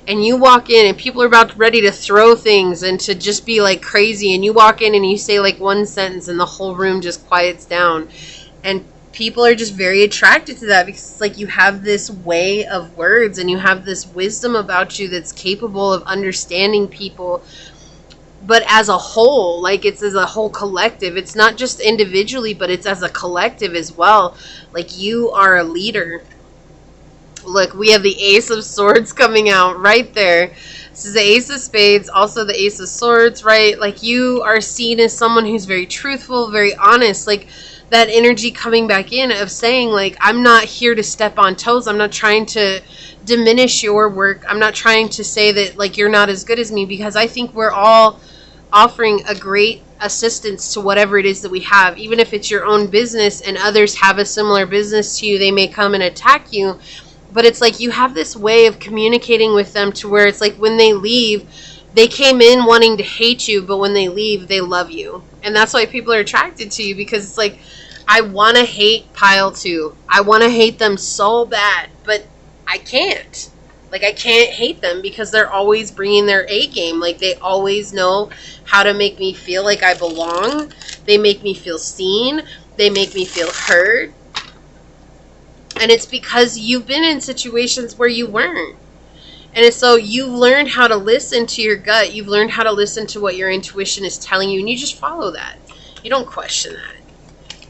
and you walk in and people are about ready to throw things and to just be like crazy, and you walk in and you say like one sentence and the whole room just quiets down. And people are just very attracted to that because it's like, you have this way of words and you have this wisdom about you that's capable of understanding people, but as a whole. Like, it's as a whole collective. It's not just individually, but it's as a collective as well. Like, you are a leader. Look, we have the Ace of Swords coming out right there. This is the Ace of Spades, also the Ace of Swords, right? Like, you are seen as someone who's very truthful, very honest. Like, that energy coming back in of saying, like, I'm not here to step on toes. I'm not trying to diminish your work. I'm not trying to say that, like, you're not as good as me, because I think we're all offering a great assistance to whatever it is that we have. Even if it's your own business and others have a similar business to you, they may come and attack you. But it's like, you have this way of communicating with them to where it's like, when they leave, they came in wanting to hate you, but when they leave, they love you. And that's why people are attracted to you, because it's like, I want to hate pile 2. I want to hate them so bad, but I can't. Like, I can't hate them because they're always bringing their A game. Like, they always know how to make me feel like I belong. They make me feel seen. They make me feel heard. And it's because you've been in situations where you weren't. And so you've learned how to listen to your gut. You've learned how to listen to what your intuition is telling you, and you just follow that. You don't question that.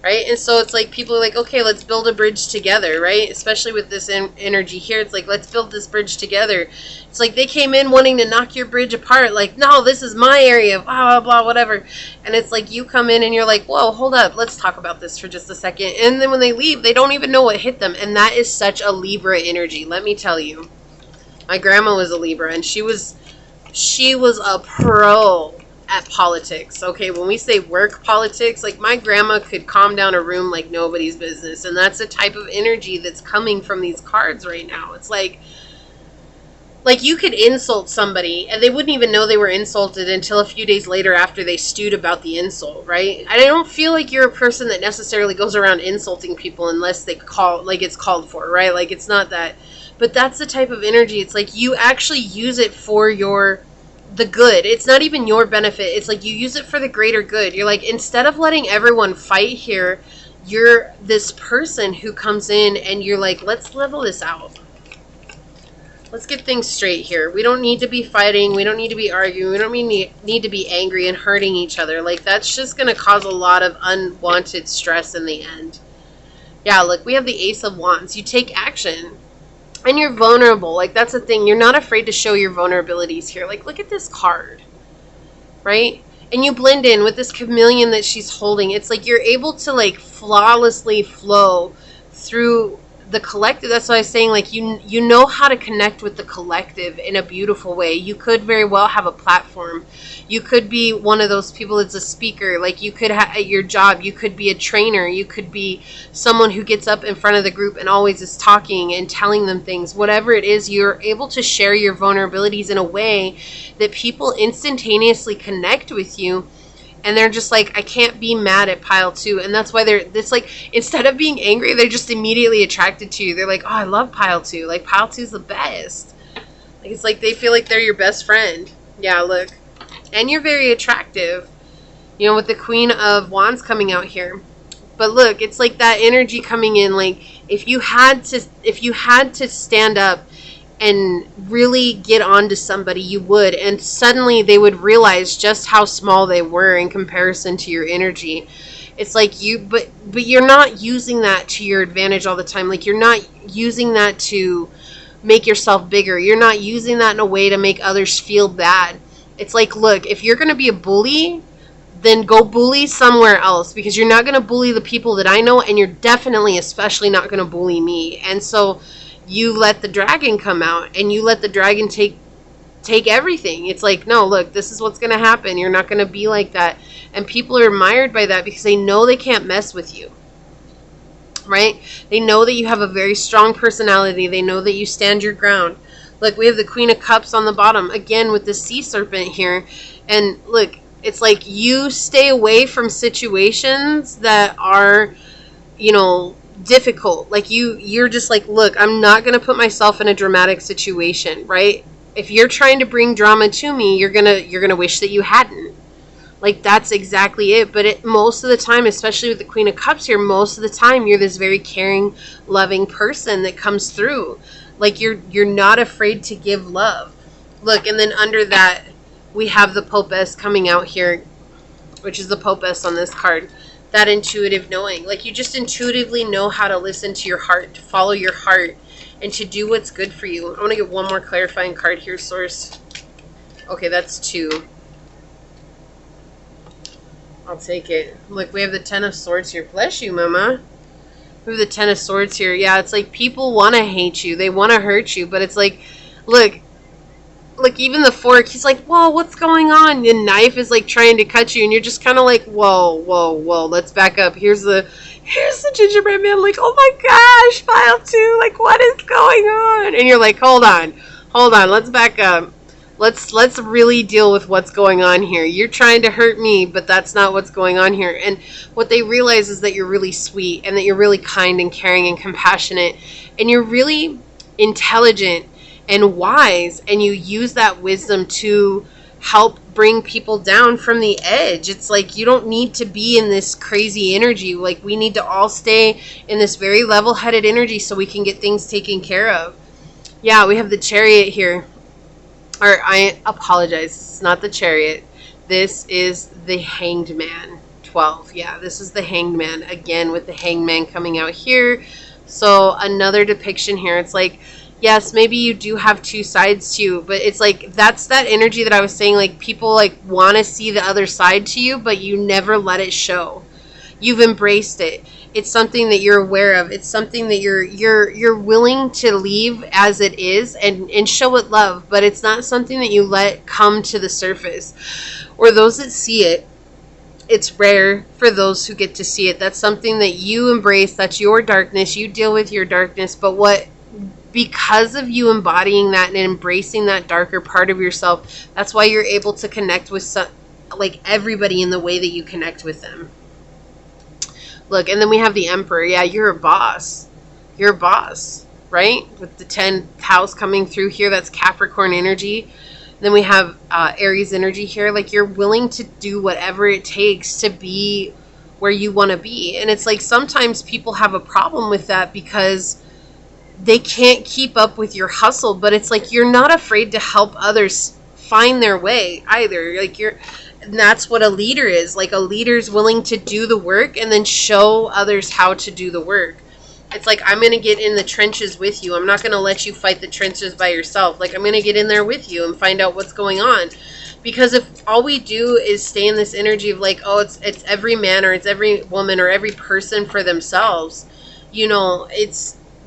Right? And so it's like, people are like, okay, let's build a bridge together, right? Especially with this energy here. It's like, let's build this bridge together. It's like, they came in wanting to knock your bridge apart. Like, no, this is my area, blah, blah, blah, whatever. And it's like, you come in and you're like, whoa, hold up. Let's talk about this for just a second. And then when they leave, they don't even know what hit them. And that is such a Libra energy. Let me tell you. My grandma was a Libra, and she was a pro at politics. Okay, when we say work politics, like, my grandma could calm down a room like nobody's business. And that's the type of energy that's coming from these cards right now. It's like you could insult somebody and they wouldn't even know they were insulted until a few days later after they stewed about the insult, right? I don't feel like you're a person that necessarily goes around insulting people unless they it's called for, right? Like, it's not that. But that's the type of energy. It's like, you actually use it for the good. It's not even your benefit. It's like, you use it for the greater good. You're like, instead of letting everyone fight here, you're this person who comes in and you're like, let's level this out. Let's get things straight here. We don't need to be fighting. We don't need to be arguing. We don't need to be angry and hurting each other. Like, that's just going to cause a lot of unwanted stress in the end. Yeah, look, we have the Ace of Wands. You take action. And you're vulnerable. Like, that's the thing. You're not afraid to show your vulnerabilities here. Like, look at this card. Right? And you blend in with this chameleon that she's holding. It's like, you're able to, like, flawlessly flow through the collective. That's why I was saying, like, you know how to connect with the collective in a beautiful way. You could very well have a platform. You could be one of those people that's a speaker. Like, you could have at your job, you could be a trainer. You could be someone who gets up in front of the group and always is talking and telling them things. Whatever it is, you're able to share your vulnerabilities in a way that people instantaneously connect with you. And they're just like, I can't be mad at pile 2. And that's why it's like, instead of being angry, they're just immediately attracted to you. They're like, oh, I love pile 2. Like, pile 2 is the best. Like, it's like they feel like they're your best friend. Yeah, look. And you're very attractive. You know, with the Queen of Wands coming out here. But look, it's like that energy coming in. Like, if you had to stand up and really get on to somebody, you would. And suddenly they would realize just how small they were in comparison to your energy. It's like but you're not using that to your advantage all the time. Like, you're not using that to make yourself bigger. You're not using that in a way to make others feel bad. It's like, look, if you're going to be a bully, then go bully somewhere else, because you're not going to bully the people that I know, and you're definitely especially not going to bully me. And so you let the dragon come out, and you let the dragon take everything. It's like, no, look, this is what's going to happen. You're not going to be like that. And people are admired by that because they know they can't mess with you. Right? They know that you have a very strong personality. They know that you stand your ground. Look, we have the Queen of Cups on the bottom, again with the sea serpent here. And look, it's like you stay away from situations that are, you know, difficult. Like you're just like, look, I'm not going to put myself in a dramatic situation, right? If you're trying to bring drama to me, you're going to wish that you hadn't. Like, that's exactly it. But most of the time, especially with the Queen of Cups here, most of the time you're this very caring, loving person that comes through. Like, you're not afraid to give love. Look, and then under that, we have the Popess coming out here, which is the Popess on this card. That intuitive knowing. Like, you just intuitively know how to listen to your heart, to follow your heart, and to do what's good for you. I want to get one more clarifying card here, Source. Okay, that's 2. I'll take it. Look, we have the Ten of Swords here. Bless you, Mama. We have the Ten of Swords here. Yeah, it's like people want to hate you. They want to hurt you. But it's like, look, even the Fork, he's like, whoa, what's going on? The knife is like trying to cut you. And you're just kind of like, whoa, let's back up. Here's the gingerbread man. Like, oh my gosh, pile 2. Like, what is going on? And you're like, hold on. Let's back up. Let's really deal with what's going on here. You're trying to hurt me, but that's not what's going on here. And what they realize is that you're really sweet, and that you're really kind and caring and compassionate, and you're really intelligent and wise, and you use that wisdom to help bring people down from the edge. It's like, you don't need to be in this crazy energy. Like, we need to all stay in this very level-headed energy so we can get things taken care of. Yeah, we have the Chariot here. Or, I apologize, it's not the Chariot. This is the Hanged Man. 12. Yeah, this is the Hanged Man. Again, with the Hanged Man coming out here. So, another depiction here. It's like, yes, maybe you do have 2 sides to you, but it's like, that's that energy that I was saying. Like, people like want to see the other side to you, but you never let it show. You've embraced it. It's something that you're aware of. It's something that you're willing to leave as it is and show it love, but it's not something that you let come to the surface. Or those that see it, it's rare for those who get to see it. That's something that you embrace. That's your darkness. You deal with your darkness, but because of you embodying that and embracing that darker part of yourself, that's why you're able to connect with like everybody in the way that you connect with them. Look, and then we have the Emperor. Yeah, you're a boss. You're a boss, right? With the 10th house coming through here, that's Capricorn energy. And then we have Aries energy here. Like, you're willing to do whatever it takes to be where you want to be. And it's like, sometimes people have a problem with that because they can't keep up with your hustle. But it's like, you're not afraid to help others find their way either. Like, and that's what a leader is. Like, a leader's willing to do the work and then show others how to do the work. It's like, I'm going to get in the trenches with you. I'm not going to let you fight the trenches by yourself. Like, I'm going to get in there with you and find out what's going on. Because if all we do is stay in this energy of like, oh, it's every man or it's every woman or every person for themselves, you know,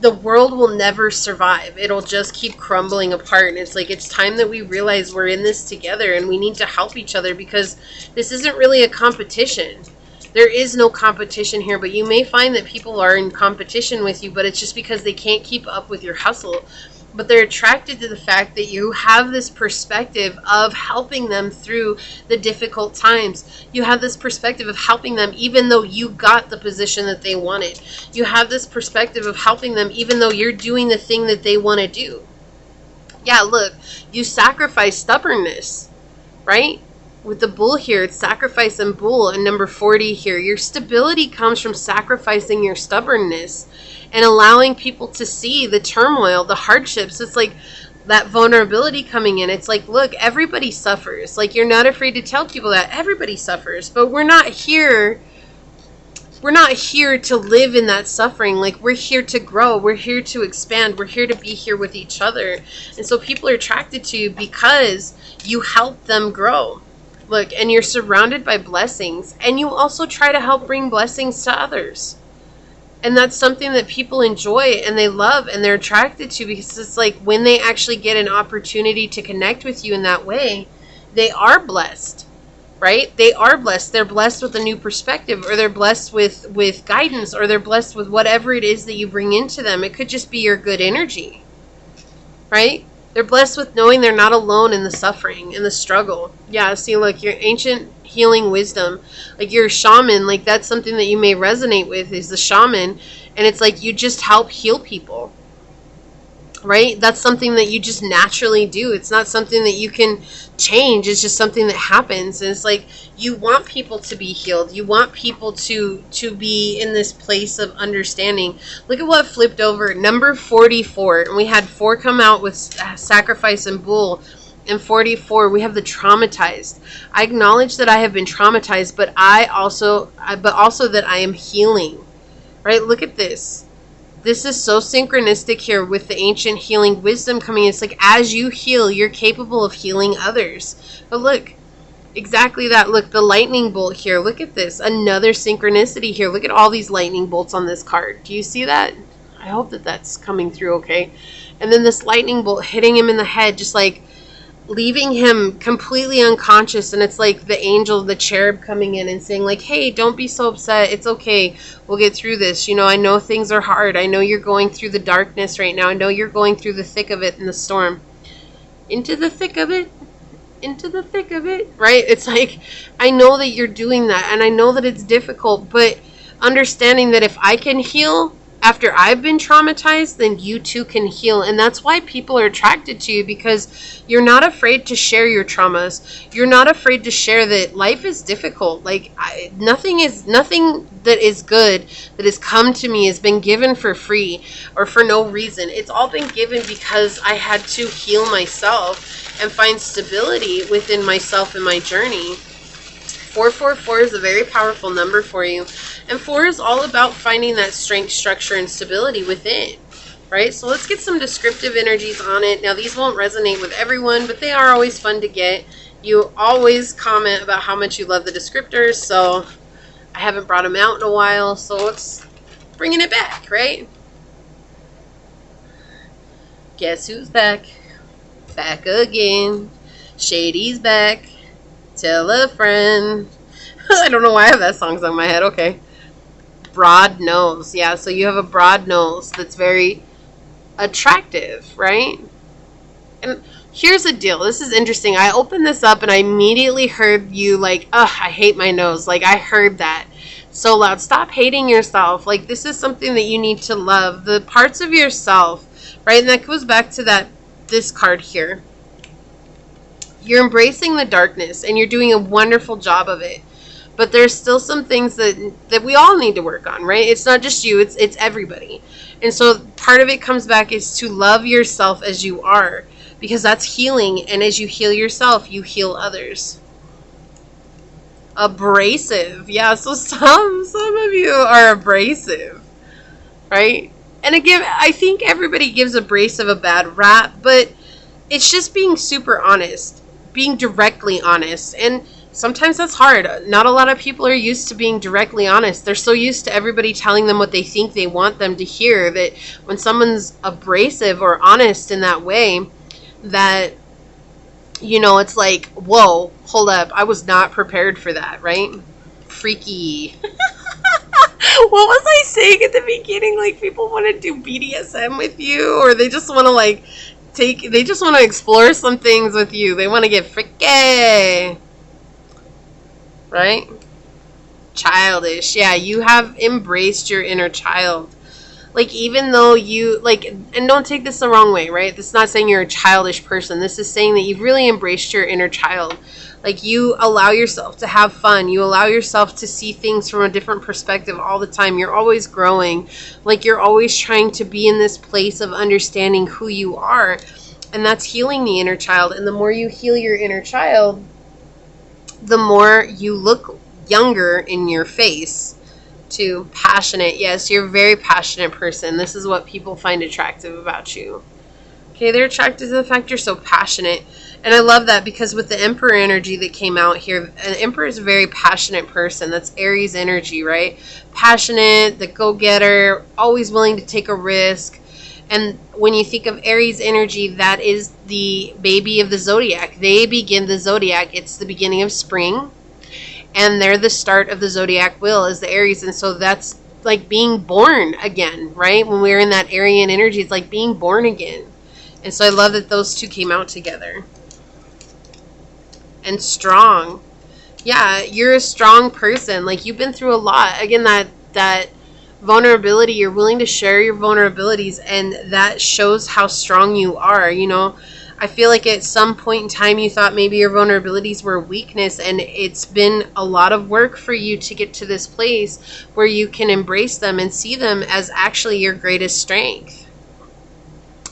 the world will never survive. It'll just keep crumbling apart. And it's like, it's time that we realize we're in this together and we need to help each other, because this isn't really a competition. There is no competition here, but you may find that people are in competition with you, but it's just because they can't keep up with your hustle. but they're attracted to the fact that you have this perspective of helping them through the difficult times. You have this perspective of helping them even though you got the position that they wanted. You have this perspective of helping them even though you're doing the thing that they want to do. Yeah, look, you sacrifice stubbornness, right? With the bull here, it's sacrifice and bull. And number 40 here, your stability comes from sacrificing your stubbornness and allowing people to see the turmoil, the hardships. It's like that vulnerability coming in. It's like, look, everybody suffers. Like, you're not afraid to tell people that everybody suffers, but we're not here to live in that suffering. Like, we're here to grow. We're here to expand. We're here to be here with each other. And so people are attracted to you because you help them grow. Look, and you're surrounded by blessings, and you also try to help bring blessings to others. And that's something that people enjoy and they love and they're attracted to, because it's like when they actually get an opportunity to connect with you in that way, they are blessed, right? They are blessed. They're blessed with a new perspective, or they're blessed with guidance, or they're blessed with whatever it is that you bring into them. It could just be your good energy, right? They're blessed with knowing they're not alone in the suffering and the struggle. Yeah, see, look, your ancient healing wisdom, like you're a shaman, like that's something that you may resonate with, is the shaman. And it's like you just help heal people, right? That's something that you just naturally do. It's not something that you can change. It's just something that happens. And it's like you want people to be healed. You want people to be in this place of understanding. Look at what flipped over. Number 44. And we had 4 come out with sacrifice and bull. And 44, we have the traumatized. I acknowledge that I have been traumatized, but also that I am healing. Right? Look at this. This is so synchronistic here with the ancient healing wisdom coming in. It's like as you heal, you're capable of healing others. But look, exactly that. Look, the lightning bolt here. Look at this. Another synchronicity here. Look at all these lightning bolts on this card. Do you see that? I hope that that's coming through okay. And then this lightning bolt hitting him in the head, just like leaving him completely unconscious. And it's like the angel, the cherub coming in and saying like, hey, don't be so upset. It's okay. We'll get through this. You know, I know things are hard. I know you're going through the darkness right now. I know you're going through the thick of it in the storm. Into the thick of it. Into the thick of it. Right? It's like, I know that you're doing that. And I know that it's difficult. But understanding that if I can heal after I've been traumatized, then you too can heal. And that's why people are attracted to you, because you're not afraid to share your traumas. You're not afraid to share that life is difficult. Like nothing that is good that has come to me has been given for free or for no reason. It's all been given because I had to heal myself and find stability within myself and my journey. 444 is a very powerful number for you. And 4 is all about finding that strength, structure, and stability within, right? So let's get some descriptive energies on it. Now, these won't resonate with everyone, but they are always fun to get. You always comment about how much you love the descriptors, so I haven't brought them out in a while, so let's bringing it back, right? Guess who's back? Back again. Shady's back. Tell a friend. I don't know why I have that song in my head. Okay. Broad nose. Yeah, so you have a broad nose that's very attractive, right? And here's the deal. This is interesting. I opened this up and I immediately heard you like, ugh, I hate my nose. Like, I heard that so loud. Stop hating yourself. Like, this is something that you need to love. The parts of yourself, right? And that goes back to this card here. You're embracing the darkness and you're doing a wonderful job of it. But there's still some things that we all need to work on, right? It's not just you, it's everybody. And so part of it comes back is to love yourself as you are, because that's healing. And as you heal yourself, you heal others. Abrasive. Yeah, so some of you are abrasive, right? And again, I think everybody gives abrasive a bad rap, but it's just being super honest. Being directly honest. And sometimes that's hard. Not a lot of people are used to being directly honest. They're so used to everybody telling them what they think they want them to hear, that when someone's abrasive or honest in that way, that, you know, it's like, whoa, hold up. I was not prepared for that, right? Freaky. What was I saying at the beginning? Like, people want to do BDSM with you, or they just want to, like, they just want to explore some things with you. They want to get freaky. Right? Childish. Yeah, you have embraced your inner child. Like, even though you, like, and don't take this the wrong way, right? This is not saying you're a childish person. This is saying that you've really embraced your inner child. Like, you allow yourself to have fun. You allow yourself to see things from a different perspective all the time. You're always growing. Like, you're always trying to be in this place of understanding who you are. And that's healing the inner child. And the more you heal your inner child, the more you look younger in your face. To passionate. Yes, you're a very passionate person. This is what people find attractive about you. Okay, they're attracted to the fact you're so passionate. And I love that, because with the Emperor energy that came out here, an Emperor is a very passionate person. That's Aries energy, right? Passionate, the go-getter, always willing to take a risk. And when you think of Aries energy, that is the baby of the zodiac. They begin the zodiac. It's the beginning of spring. And they're the start of the zodiac wheel is the Aries. And so that's like being born again, right? When we're in that Aryan energy, it's like being born again. And so I love that those two came out together. And strong. Yeah, you're a strong person. Like, you've been through a lot. Again, that vulnerability, you're willing to share your vulnerabilities, and that shows how strong you are, you know. I feel like at some point in time you thought maybe your vulnerabilities were a weakness, and it's been a lot of work for you to get to this place where you can embrace them and see them as actually your greatest strength.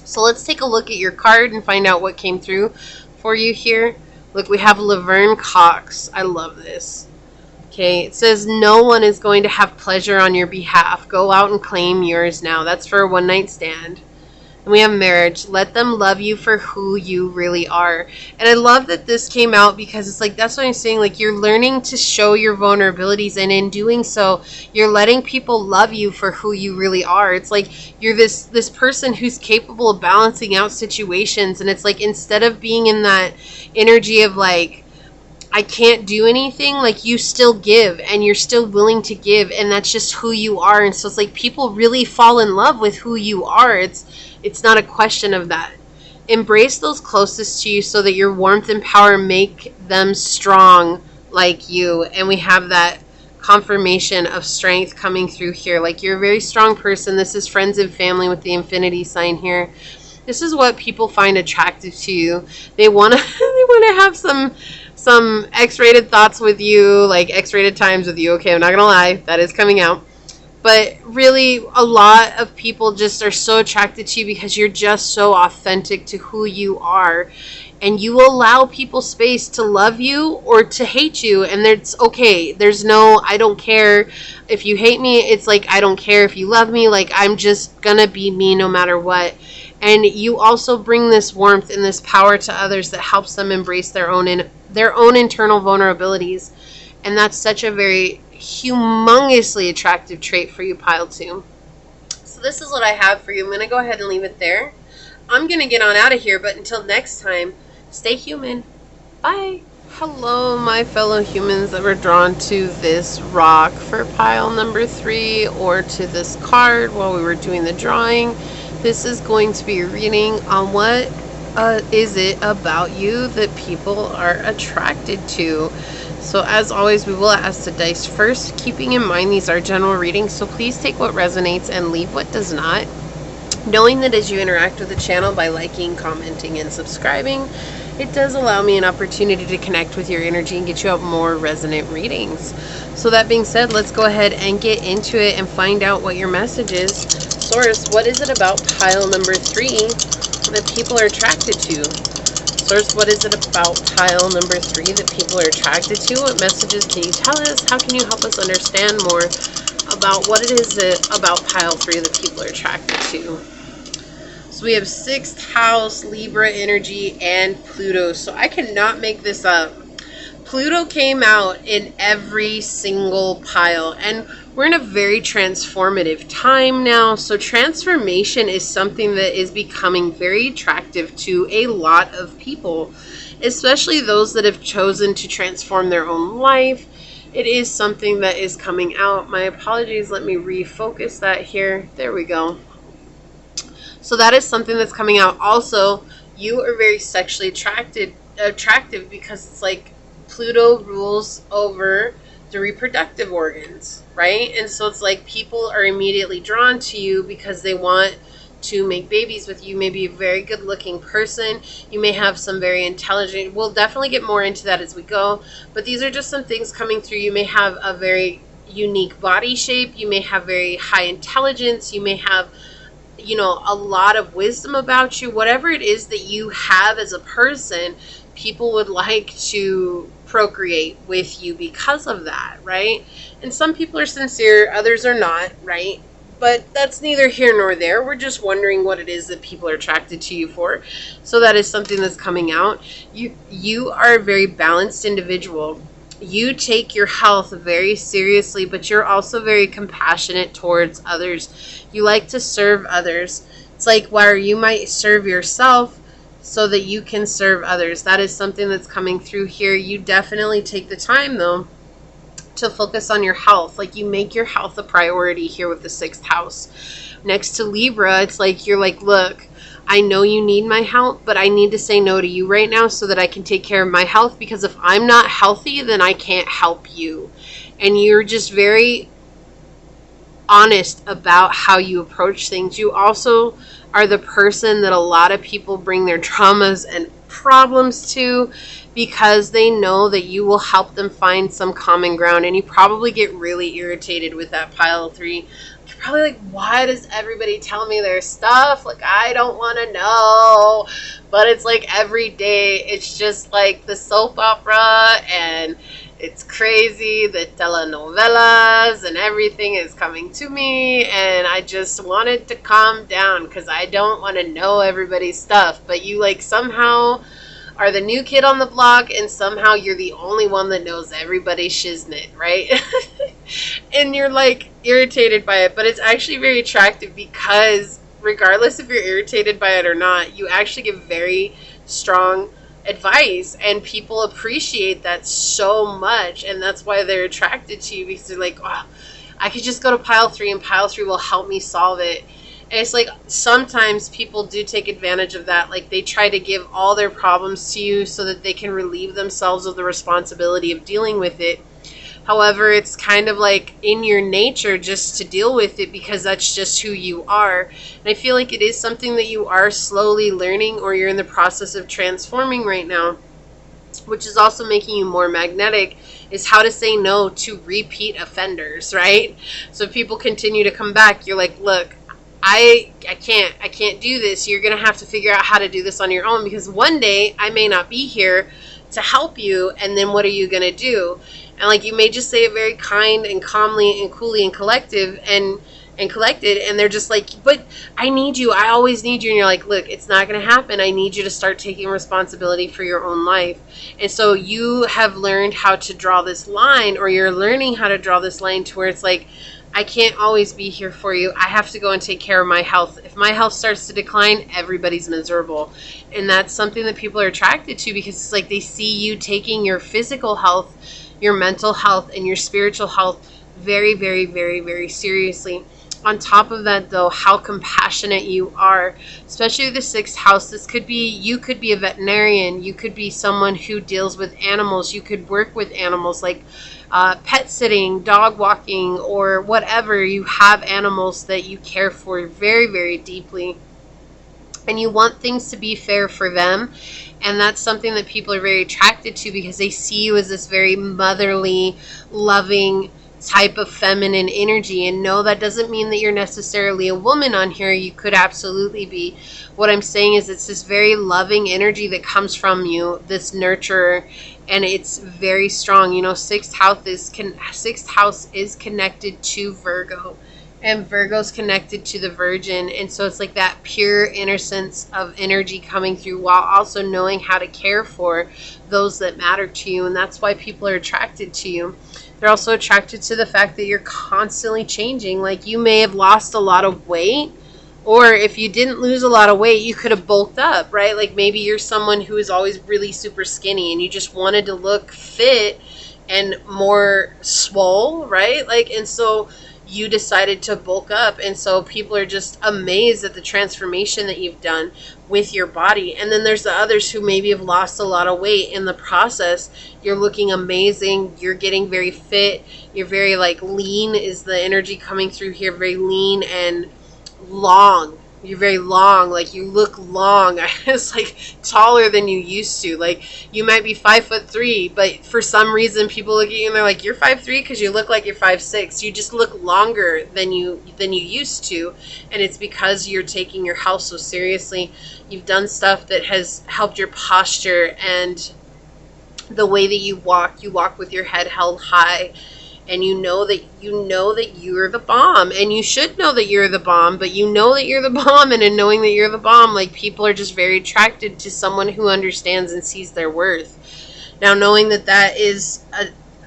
So let's take a look at your card and find out what came through for you here. Look, we have Laverne Cox. I love this. Okay, it says no one is going to have pleasure on your behalf. Go out and claim yours now. That's for a one-night stand. And we have marriage. Let them love you for who you really are. And I love that this came out, because it's like, that's what I'm saying. Like, you're learning to show your vulnerabilities. And in doing so, you're letting people love you for who you really are. It's like you're this person who's capable of balancing out situations. And it's like, instead of being in that energy of like, I can't do anything, like, you still give, and you're still willing to give, and that's just who you are. And so it's like people really fall in love with who you are. It's not a question of that. Embrace those closest to you so that your warmth and power make them strong like you. And we have that confirmation of strength coming through here. Like, you're a very strong person. This is friends and family with the infinity sign here. This is what people find attractive to you. They want to have some X-rated thoughts with you, like X-rated times with you. Okay, I'm not going to lie. That is coming out. But really, a lot of people just are so attracted to you because you're just so authentic to who you are. And you allow people space to love you or to hate you. And it's okay. There's no, I don't care if you hate me. It's like, I don't care if you love me. Like, I'm just going to be me no matter what. And you also bring this warmth and this power to others that helps them embrace their own internal vulnerabilities. And that's such a very humongously attractive trait for you, Pile 2. So this is what I have for you. I'm going to go ahead and leave it there. I'm going to get on out of here, but until next time, stay human. Bye. Hello, my fellow humans that were drawn to this rock for pile number 3 or to this card while we were doing the drawing. This is going to be a reading on what is it about you that people are attracted to. So as always, we will ask the dice first, keeping in mind these are general readings, so please take what resonates and leave what does not. Knowing that as you interact with the channel by liking, commenting, and subscribing, it does allow me an opportunity to connect with your energy and get you out more resonant readings. So that being said, let's go ahead and get into it and find out what your message is. Source, what is it about pile number 3 that people are attracted to? Source, what is it about pile number 3 that people are attracted to? What messages can you tell us? How can you help us understand more about what it is about pile 3 that people are attracted to? So we have 6th house, Libra energy, and Pluto. So I cannot make this up. Pluto came out in every single pile, and we're in a very transformative time now. So transformation is something that is becoming very attractive to a lot of people, especially those that have chosen to transform their own life, it is something that is coming out. My apologies. Let me refocus that here. There we go. So that is something that's coming out. Also, you are very sexually attractive because it's like Pluto rules over the reproductive organs, right? And so it's like people are immediately drawn to you because they want to make babies with you. You may be a very good looking person. You may have some very intelligent, we'll definitely get more into that as we go, but these are just some things coming through. You may have a very unique body shape. You may have very high intelligence. You may have, you know, a lot of wisdom about you. Whatever it is that you have as a person, people would like to procreate with you because of that, right? And some people are sincere, others are not, right? But that's neither here nor there. We're just wondering what it is that people are attracted to you for. So that is something that's coming out. You are a very balanced individual. You take your health very seriously, but you're also very compassionate towards others. You like to serve others. It's like where you might serve yourself so that you can serve others. That is something that's coming through here. You definitely take the time, though, to focus on your health. Like, you make your health a priority here with the 6th house. Next to Libra, it's like you're like, look, I know you need my help, but I need to say no to you right now so that I can take care of my health, because if I'm not healthy, then I can't help you. And you're just very honest about how you approach things. You also are the person that a lot of people bring their traumas and problems to, because they know that you will help them find some common ground. And you probably get really irritated with that pile 3. You're probably like, why does everybody tell me their stuff? Like, I don't want to know. But it's like every day, it's just like the soap opera, and it's crazy, the telenovelas and everything is coming to me, and I just wanted to calm down because I don't want to know everybody's stuff. But you like somehow are the new kid on the block, and somehow you're the only one that knows everybody's shiznit, right? And you're like irritated by it, but it's actually very attractive, because regardless if you're irritated by it or not, you actually give very strong advice, and people appreciate that so much, and that's why they're attracted to you, because they're like, oh, I could just go to pile 3 and pile 3 will help me solve it. And it's like sometimes people do take advantage of that. Like, they try to give all their problems to you so that they can relieve themselves of the responsibility of dealing with it. However, it's kind of like in your nature just to deal with it, because that's just who you are. And I feel like it is something that you are slowly learning, or you're in the process of transforming right now, which is also making you more magnetic, is how to say no to repeat offenders, right? So if people continue to come back, you're like, look, I can't do this. You're going to have to figure out how to do this on your own, because one day I may not be here to help you, and then what are you going to do? And like, you may just say it very kind and calmly and coolly and collected, and they're just like, but I need you. I always need you. And you're like, look, it's not going to happen. I need you to start taking responsibility for your own life. And so you have learned how to draw this line, or you're learning how to draw this line to where it's like, I can't always be here for you. I have to go and take care of my health. If my health starts to decline, everybody's miserable. And that's something that people are attracted to, because it's like they see you taking your physical health, your mental health, and your spiritual health very, very, very, very seriously. On top of that, though, how compassionate you are, especially the 6th house. This could be, you could be a veterinarian. You could be someone who deals with animals. You could work with animals, like pet sitting, dog walking, or whatever. You have animals that you care for very, very deeply, and you want things to be fair for them. And that's something that people are very attracted to, because they see you as this very motherly, loving type of feminine energy. And no, that doesn't mean that you're necessarily a woman on here. You could absolutely be. What I'm saying is it's this very loving energy that comes from you, this nurturer, and it's very strong. You know, 6th house is connected to Virgo, and Virgo's connected to the Virgin. And so it's like that pure innocence of energy coming through, while also knowing how to care for those that matter to you. And that's why people are attracted to you. They're also attracted to the fact that you're constantly changing. Like, you may have lost a lot of weight, or if you didn't lose a lot of weight, you could have bulked up, right? Like, maybe you're someone who is always really super skinny and you just wanted to look fit, and more swole, right? Like, and so you decided to bulk up, and so people are just amazed at the transformation that you've done with your body. And then there's the others who maybe have lost a lot of weight in the process. You're looking amazing, you're getting very fit, you're very like lean is the energy coming through here, very lean and long. You're very long, like you look long. It's like taller than you used to. Like you might be 5'3", but for some reason people look at you and they're like, you're 5'3" because you look like you're 5'6". You just look longer than you used to, and it's because you're taking your health so seriously. You've done stuff that has helped your posture and the way that you walk with your head held high. And you know that you're the bomb, and you should know that you're the bomb, but you know that you're the bomb, and in knowing that you're the bomb, like people are just very attracted to someone who understands and sees their worth. Now, knowing that that is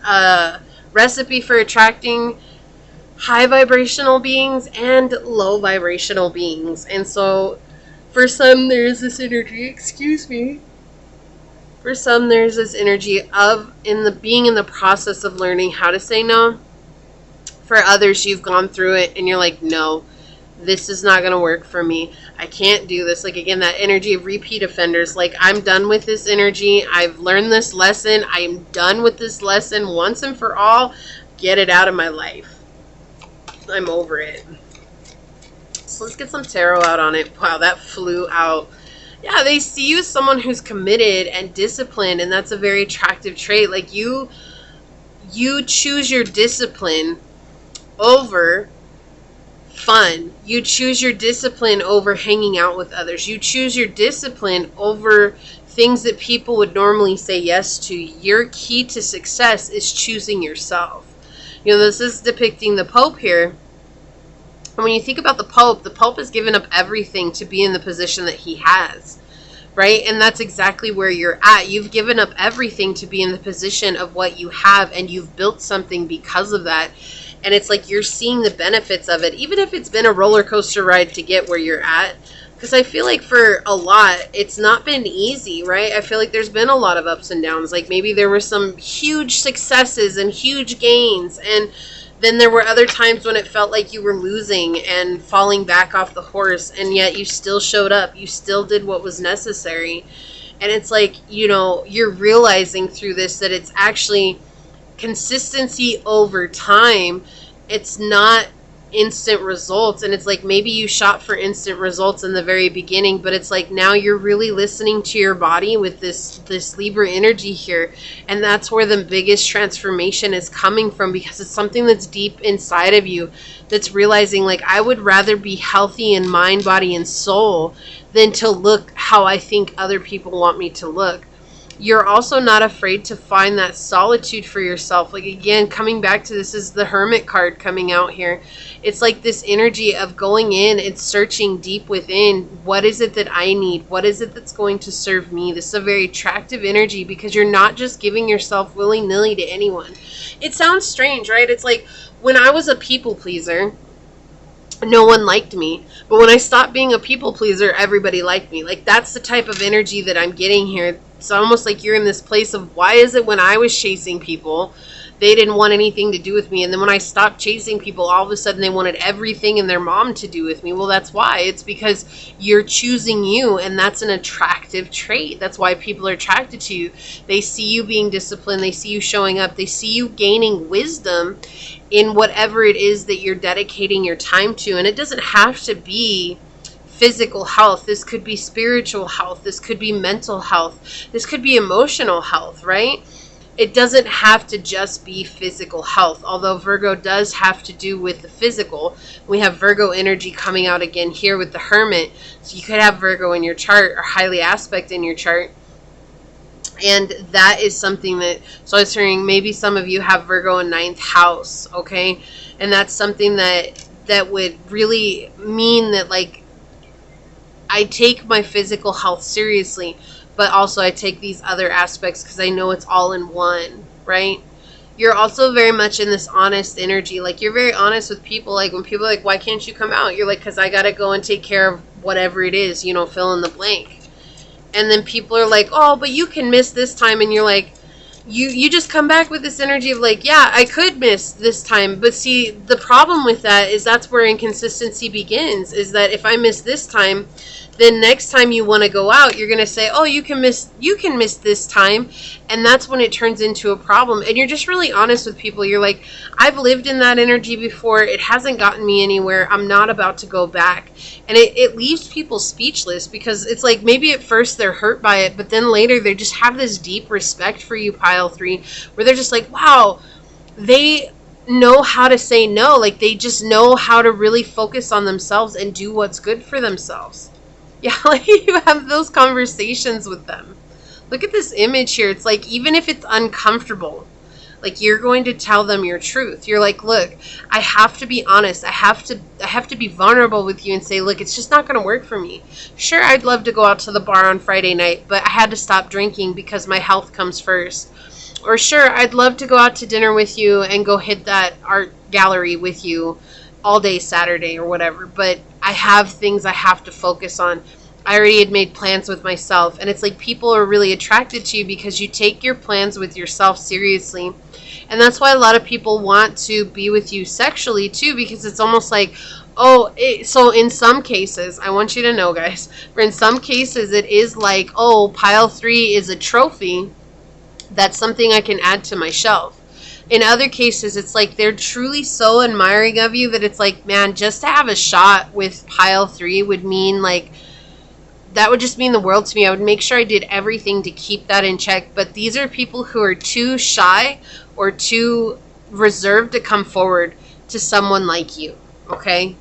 a recipe for attracting high vibrational beings and low vibrational beings. And so for some there's this energy, for some, there's this energy of being in the process of learning how to say no. For others, you've gone through it and you're like, no, this is not going to work for me. I can't do this. Like, again, that energy of repeat offenders. Like, I'm done with this energy. I've learned this lesson. I'm done with this lesson once and for all. Get it out of my life. I'm over it. So let's get some tarot out on it. Wow, that flew out. Yeah, they see you as someone who's committed and disciplined, and that's a very attractive trait. Like you choose your discipline over fun. You choose your discipline over hanging out with others. You choose your discipline over things that people would normally say yes to. Your key to success is choosing yourself. You know, this is depicting the Pope here. And when you think about the Pope has given up everything to be in the position that he has, right? And that's exactly where you're at. You've given up everything to be in the position of what you have, and you've built something because of that. And it's like you're seeing the benefits of it, even if it's been a roller coaster ride to get where you're at. Because I feel like for a lot, it's not been easy, right? I feel like there's been a lot of ups and downs. Like maybe there were some huge successes and huge gains, and then there were other times when it felt like you were losing and falling back off the horse, and yet you still showed up. You still did what was necessary. And it's like, you know, you're realizing through this that it's actually consistency over time. It's not instant results. And it's like maybe you shot for instant results in the very beginning, but it's like now you're really listening to your body with this Libra energy here, and that's where the biggest transformation is coming from, because it's something that's deep inside of you that's realizing, like, I would rather be healthy in mind, body, and soul than to look how I think other people want me to look. You're also not afraid to find that solitude for yourself. Like, again, coming back to this is the Hermit card coming out here. It's like this energy of going in and searching deep within. What is it that I need? What is it that's going to serve me? This is a very attractive energy because you're not just giving yourself willy-nilly to anyone. It sounds strange, right? It's like when I was a people pleaser, no one liked me. But when I stopped being a people pleaser, everybody liked me. Like, that's the type of energy that I'm getting here. It's almost like you're in this place of, why is it when I was chasing people, they didn't want anything to do with me? And then when I stopped chasing people, all of a sudden they wanted everything in their mom to do with me. Well, that's why. It's because you're choosing you, and that's an attractive trait. That's why people are attracted to you. They see you being disciplined. They see you showing up. They see you gaining wisdom in whatever it is that you're dedicating your time to. And it doesn't have to be physical health. This could be spiritual health. This could be mental health. This could be emotional health, right? It doesn't have to just be physical health, although Virgo does have to do with the physical. We have Virgo energy coming out again here with the Hermit. So you could have Virgo in your chart, or highly aspect in your chart. And that is something that, so I was hearing maybe some of you have Virgo in 9th house, okay? And that's something that would really mean that, like, I take my physical health seriously, but also I take these other aspects because I know it's all in one, right? You're also very much in this honest energy. Like, you're very honest with people. Like, when people are like, why can't you come out? You're like, because I got to go and take care of whatever it is, you know, fill in the blank. And then people are like, oh, but you can miss this time. And you're like, you just come back with this energy of like, yeah, I could miss this time. But see, the problem with that is that's where inconsistency begins, is that if I miss this time, then next time you want to go out, you're going to say, oh, you can miss this time. And that's when it turns into a problem. And you're just really honest with people. You're like, I've lived in that energy before. It hasn't gotten me anywhere. I'm not about to go back. And it leaves people speechless, because it's like maybe at first they're hurt by it, but then later they just have this deep respect for you, pile 3, where they're just like, wow, they know how to say no. Like, they just know how to really focus on themselves and do what's good for themselves. Yeah, like you have those conversations with them. Look at this image here. It's like, even if it's uncomfortable, like, you're going to tell them your truth. You're like, look, I have to be honest. I have to be vulnerable with you and say, look, it's just not going to work for me. Sure, I'd love to go out to the bar on Friday night, but I had to stop drinking because my health comes first. Or sure, I'd love to go out to dinner with you and go hit that art gallery with you all day Saturday or whatever, but I have things I have to focus on. I already had made plans with myself. And it's like, people are really attracted to you because you take your plans with yourself seriously. And that's why a lot of people want to be with you sexually too, because it's almost like, so in some cases, I want you to know, guys, for in some cases it is like, oh, pile 3 is a trophy. That's something I can add to my shelf. In other cases, it's like they're truly so admiring of you that it's like, man, just to have a shot with pile 3 would mean like, that would just mean the world to me. I would make sure I did everything to keep that in check. But these are people who are too shy or too reserved to come forward to someone like you, okay?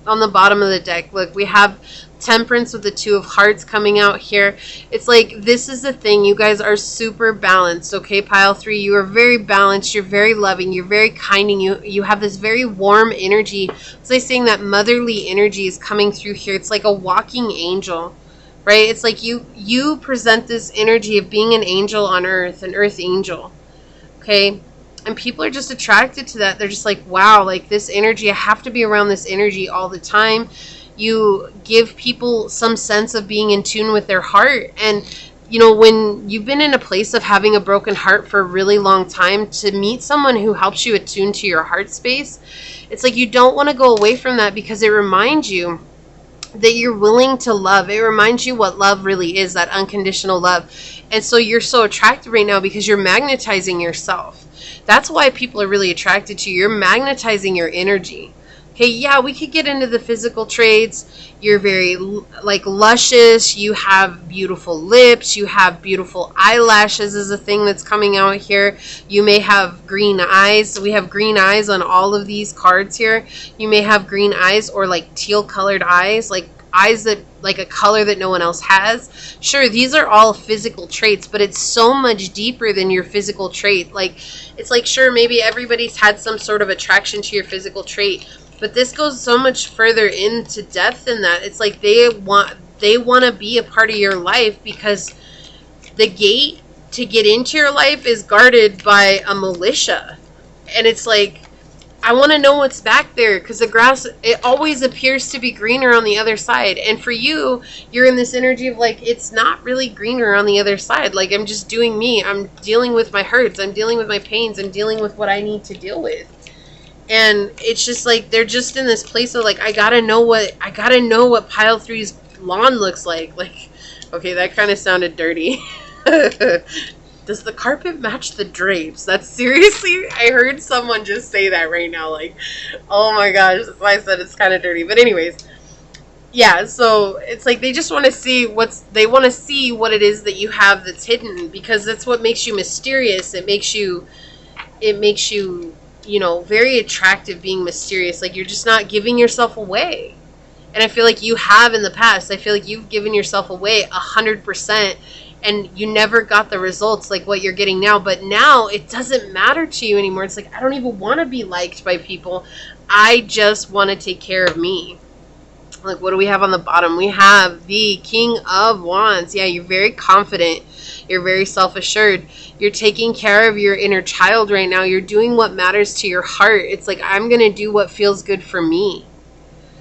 On the bottom of the deck, look, we have Temperance with the 2 of Hearts coming out here. It's like, this is the thing. You guys are super balanced, okay, pile 3? You are very balanced. You're very loving. You're very kind. And you have this very warm energy. It's like saying that motherly energy is coming through here. It's like a walking angel, right? It's like you present this energy of being an angel on earth, an earth angel, okay? And people are just attracted to that. They're just like, wow, like this energy, I have to be around this energy all the time. You give people some sense of being in tune with their heart. And, you know, when you've been in a place of having a broken heart for a really long time, to meet someone who helps you attune to your heart space, it's like you don't want to go away from that, because it reminds you that you're willing to love. It reminds you what love really is, that unconditional love. And so you're so attracted right now because you're magnetizing yourself. That's why people are really attracted to you. You're magnetizing your energy. Okay, yeah, we could get into the physical traits. You're very, like, luscious. You have beautiful lips. You have beautiful eyelashes is a thing that's coming out here. You may have green eyes. We have green eyes on all of these cards here. You may have green eyes, or like teal colored eyes, like eyes that, like a color that no one else has. Sure, these are all physical traits, but it's so much deeper than your physical trait. Like, it's like, sure, maybe everybody's had some sort of attraction to your physical trait, but this goes so much further into depth than that. It's like they want to be a part of your life, because the gate to get into your life is guarded by a militia. And it's like, I want to know what's back there, because the grass, it always appears to be greener on the other side. And for you, you're in this energy of like, it's not really greener on the other side. Like, I'm just doing me. I'm dealing with my hurts. I'm dealing with my pains. I'm dealing with what I need to deal with. And it's just like, they're just in this place of like, I gotta know what pile 3's lawn looks like. Like, okay, that kind of sounded dirty. Does the carpet match the drapes? That's seriously, I heard someone just say that right now. Like, oh my gosh, that's why I said it's kind of dirty. But anyways, yeah, so it's like they just want to see what it is that you have that's hidden, because that's what makes you mysterious. It makes you, you know, very attractive, being mysterious. Like, you're just not giving yourself away. And I feel like you have in the past. I feel like you've given yourself away 100%, and you never got the results like what you're getting now. But now it doesn't matter to you anymore. It's like, I don't even want to be liked by people. I just want to take care of me. Like, what do we have on the bottom? We have the King of Wands. Yeah, you're very confident. You're very self-assured. You're taking care of your inner child right now. You're doing what matters to your heart. It's like, I'm going to do what feels good for me.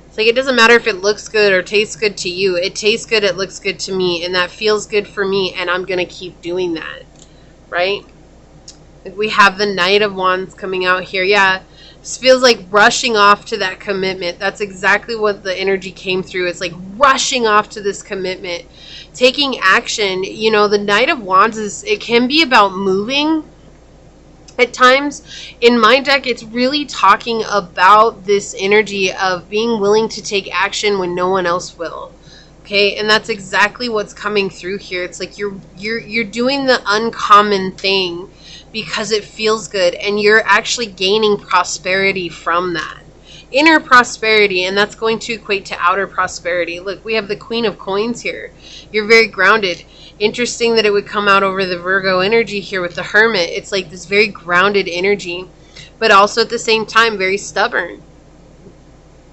It's like, it doesn't matter if it looks good or tastes good to you. It tastes good, it looks good to me, and that feels good for me, and I'm going to keep doing that, right? Like we have the Knight of Wands coming out here. Yeah, this feels like rushing off to that commitment. That's exactly what the energy came through. It's like rushing off to this commitment, taking action. You know, the Knight of Wands it can be about moving. At times in my deck, it's really talking about this energy of being willing to take action when no one else will. Okay, and that's exactly what's coming through here. It's like you're doing the uncommon thing because it feels good, and you're actually gaining prosperity from that. Inner prosperity, and that's going to equate to outer prosperity. Look, we have the Queen of Coins here. You're very grounded. Interesting that it would come out over the Virgo energy here with the Hermit. It's like this very grounded energy, but also at the same time very stubborn,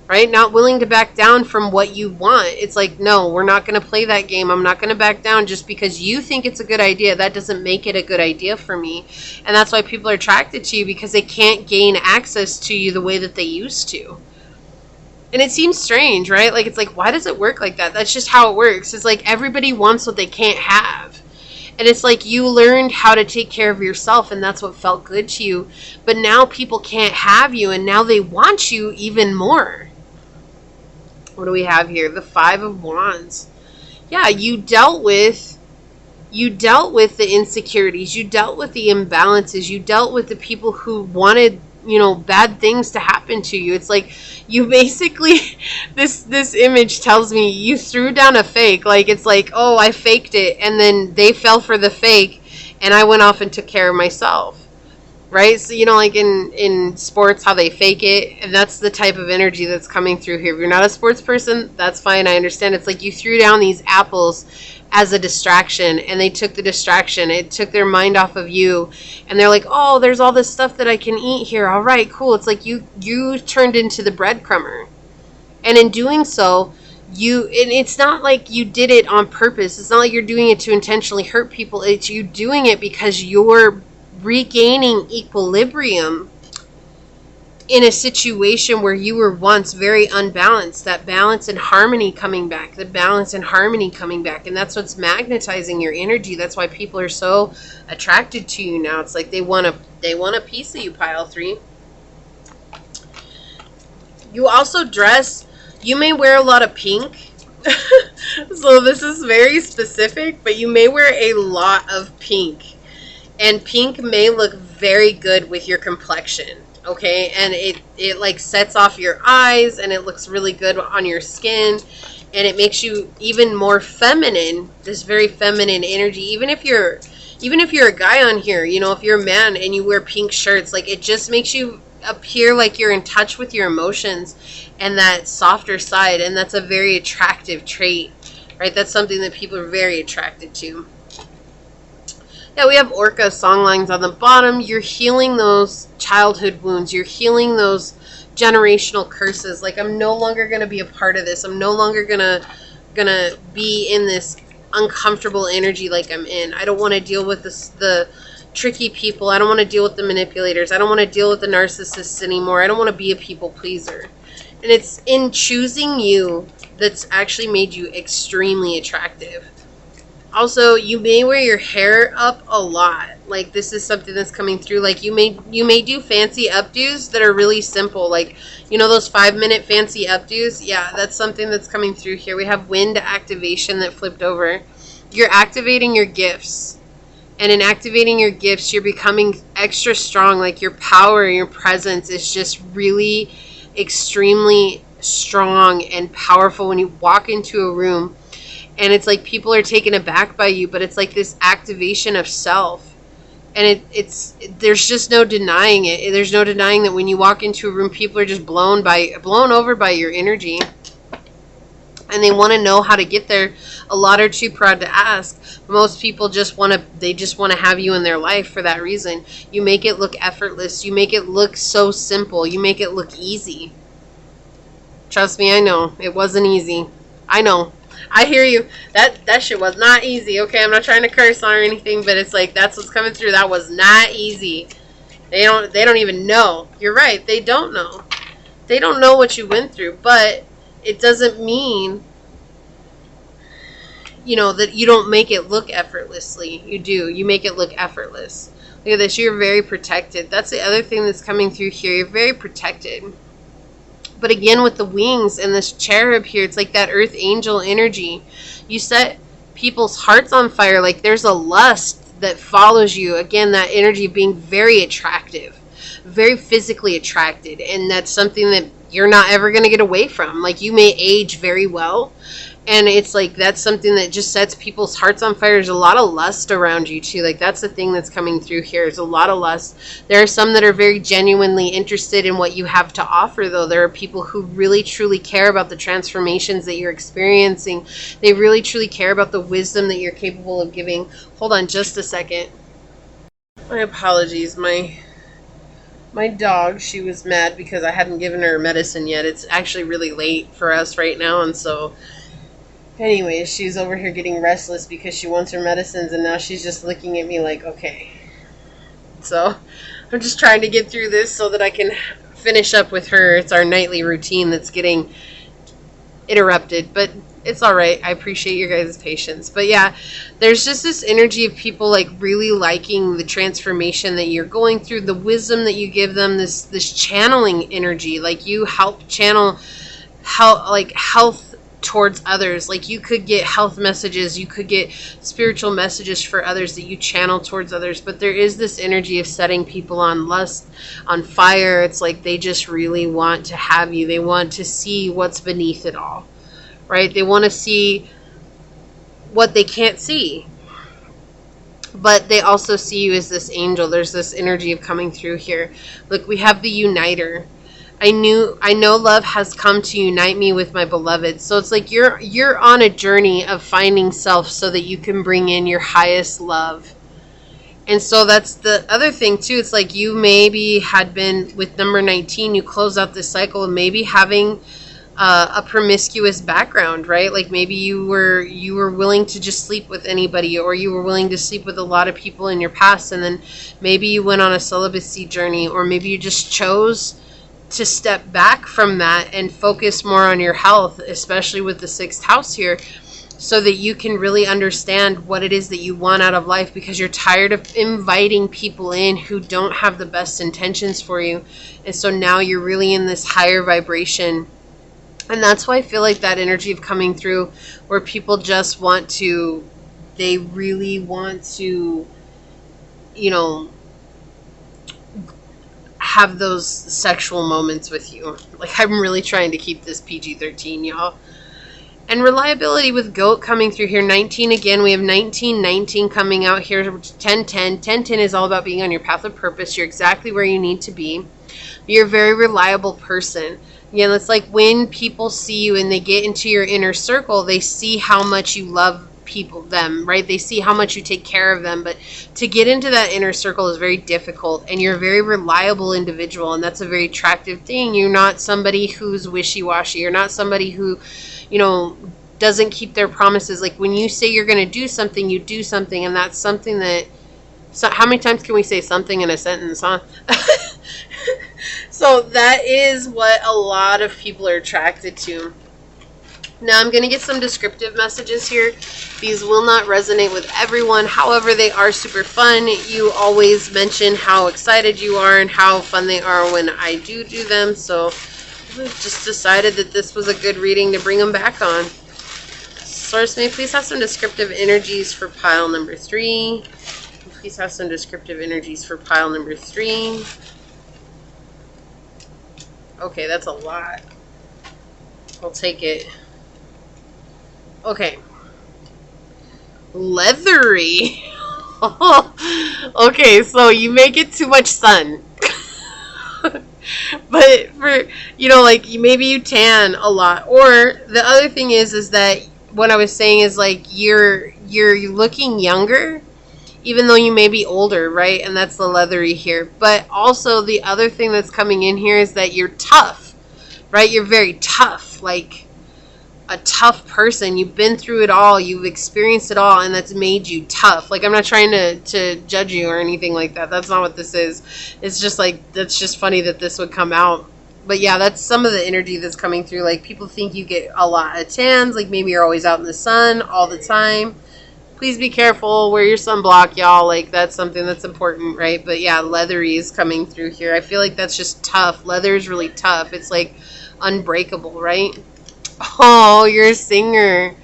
right? Not willing to back down from what you want. It's like, no, we're not going to play that game. I'm not going to back down just because you think it's a good idea. That doesn't make it a good idea for me. And that's why people are attracted to you, because they can't gain access to you the way that they used to. And it seems strange, right? Like, it's like, why does it work like that? That's just how it works. It's like everybody wants what they can't have. And it's like you learned how to take care of yourself, and that's what felt good to you. But now people can't have you, and now they want you even more. What do we have here? The Five of Wands. Yeah, you dealt with the insecurities. You dealt with the imbalances. You dealt with the people who wanted, you know, bad things to happen to you. It's like you basically, this image tells me you threw down a fake. Like, it's like, oh, I faked it, and then they fell for the fake, and I went off and took care of myself. Right? So, you know, like in sports, how they fake it, and that's the type of energy that's coming through here. If you're not a sports person, that's fine. I understand. It's like you threw down these apples as a distraction, and they took the distraction. It took their mind off of you, and they're like, oh, there's all this stuff that I can eat here. All right, cool. It's like you turned into the breadcrumber, and in doing so, and it's not like you did it on purpose. It's not like you're doing it to intentionally hurt people. It's you doing it because you're regaining equilibrium in a situation where you were once very unbalanced. That balance and harmony coming back, and that's what's magnetizing your energy. That's why people are so attracted to you now. It's like they want a piece of you, pile 3. You also dress, you may wear a lot of pink. So this is very specific, but you may wear a lot of pink. And pink may look very good with your complexion, okay? And it like sets off your eyes, and it looks really good on your skin, and it makes you even more feminine, this very feminine energy. Even if you're a guy on here, you know, if you're a man and you wear pink shirts, like it just makes you appear like you're in touch with your emotions and that softer side, and that's a very attractive trait, right? That's something that people are very attracted to. Yeah, we have Orca songlines on the bottom. You're healing those childhood wounds. You're healing those generational curses. Like, I'm no longer going to be a part of this. I'm no longer gonna be in this uncomfortable energy like I'm in. I don't want to deal with the tricky people. I don't want to deal with the manipulators. I don't want to deal with the narcissists anymore. I don't want to be a people pleaser. And it's in choosing you that's actually made you extremely attractive. Also, you may wear your hair up a lot. Like, this is something that's coming through. Like, you may do fancy updos that are really simple. Like, you know, those 5-minute fancy updos? Yeah, that's something that's coming through here. We have wind activation that flipped over. You're activating your gifts. And in activating your gifts, you're becoming extra strong. Like, your power, your presence is just really extremely strong and powerful when you walk into a room. And it's like people are taken aback by you, but it's like this activation of self. And there's just no denying it. There's no denying that when you walk into a room, people are just blown over by your energy. And they want to know how to get there. A lot are too proud to ask. Most people just want to have you in their life for that reason. You make it look effortless. You make it look so simple. You make it look easy. Trust me, I know. It wasn't easy. I know. I hear you. That shit was not easy. Okay, I'm not trying to curse on or anything, but it's like that's what's coming through. That was not easy. They don't even know. You're right. They don't know. They don't know what you went through, but it doesn't mean, you know, that you don't make it look effortlessly. You do. You make it look effortless. Look at this. You're very protected. That's the other thing that's coming through here. You're very protected. But again, with the wings and this cherub here, it's like that earth angel energy. You set people's hearts on fire. Like there's a lust that follows you. Again, that energy of being very attractive, very physically attracted. And that's something that you're not ever going to get away from. Like you may age very well. And it's like that's something that just sets people's hearts on fire. There's a lot of lust around you too. Like that's the thing that's coming through here. There's a lot of lust. There are some that are very genuinely interested in what you have to offer though. There are people who really truly care about the transformations that you're experiencing. They really truly care about the wisdom that you're capable of giving. Hold on just a second. My apologies. My dog, she was mad because I hadn't given her medicine yet. It's actually really late for us right now, and so anyways, she's over here getting restless because she wants her medicines, and now she's just looking at me like, okay. So I'm just trying to get through this so that I can finish up with her. It's our nightly routine that's getting interrupted, but it's all right. I appreciate your guys' patience. But yeah, there's just this energy of people like really liking the transformation that you're going through, the wisdom that you give them, this channeling energy. Like you help channel health towards others. Like you could get health messages, you could get spiritual messages for others that you channel towards others, but there is this energy of setting people on lust, on fire. It's like they just really want to have you. They want to see what's beneath it all, right? They want to see what they can't see, but they also see you as this angel. There's this energy of coming through here. Look, we have the uniter. I know love has come to unite me with my beloved. So it's like you're on a journey of finding self so that you can bring in your highest love. And so that's the other thing too. It's like you maybe had been with number 19, you close out this cycle of maybe having a promiscuous background, right? Like maybe you were willing to just sleep with anybody, or you were willing to sleep with a lot of people in your past, and then maybe you went on a celibacy journey, or maybe you just chose to step back from that and focus more on your health, especially with the 6th house here, so that you can really understand what it is that you want out of life, because you're tired of inviting people in who don't have the best intentions for you. And so now you're really in this higher vibration. And that's why I feel like that energy of coming through, where people just they really want to, have those sexual moments with you. Like I'm really trying to keep this PG-13, y'all. And reliability with goat coming through here. 19 again. We have 19 coming out here. 10-10. 10-10 is all about being on your path of purpose. You're exactly where you need to be. You're a very reliable person. Again, it's like when people see you and they get into your inner circle, they see how much you love them, right? They see how much you take care of them. But to get into that inner circle is very difficult, and you're a very reliable individual, and that's a very attractive thing. You're not somebody who's wishy-washy. You're not somebody who, doesn't keep their promises. Like when you say you're going to do something, you do something, and that's something that, so how many times can we say something in a sentence, huh? So that is what a lot of people are attracted to. Now I'm going to get some descriptive messages here. These will not resonate with everyone. However, they are super fun. You always mention how excited you are and how fun they are when I do them. So I just decided that this was a good reading to bring them back on. Source, may I please have some descriptive energies for pile number 3. Please have some descriptive energies for pile number 3. Okay, that's a lot. I'll take it. Okay. Leathery. Okay, so you may get too much sun. But for, maybe you tan a lot. Or the other thing is that what I was saying is like you're looking younger, even though you may be older, right? And that's the leathery here. But also the other thing that's coming in here is that you're tough, right? You're very tough, like a tough person. You've been through it all. You've experienced it all, and that's made you tough. Like, I'm not trying to judge you or anything like that. That's not what this is. It's just like, that's just funny that this would come out. But yeah, that's some of the energy that's coming through. Like, people think you get a lot of tans. Like, maybe you're always out in the sun all the time. Please be careful. Wear your sunblock, y'all. Like, that's something that's important, right? But yeah, leathery is coming through here. I feel like that's just tough. Leather is really tough. It's like unbreakable, right? Oh, you're a singer.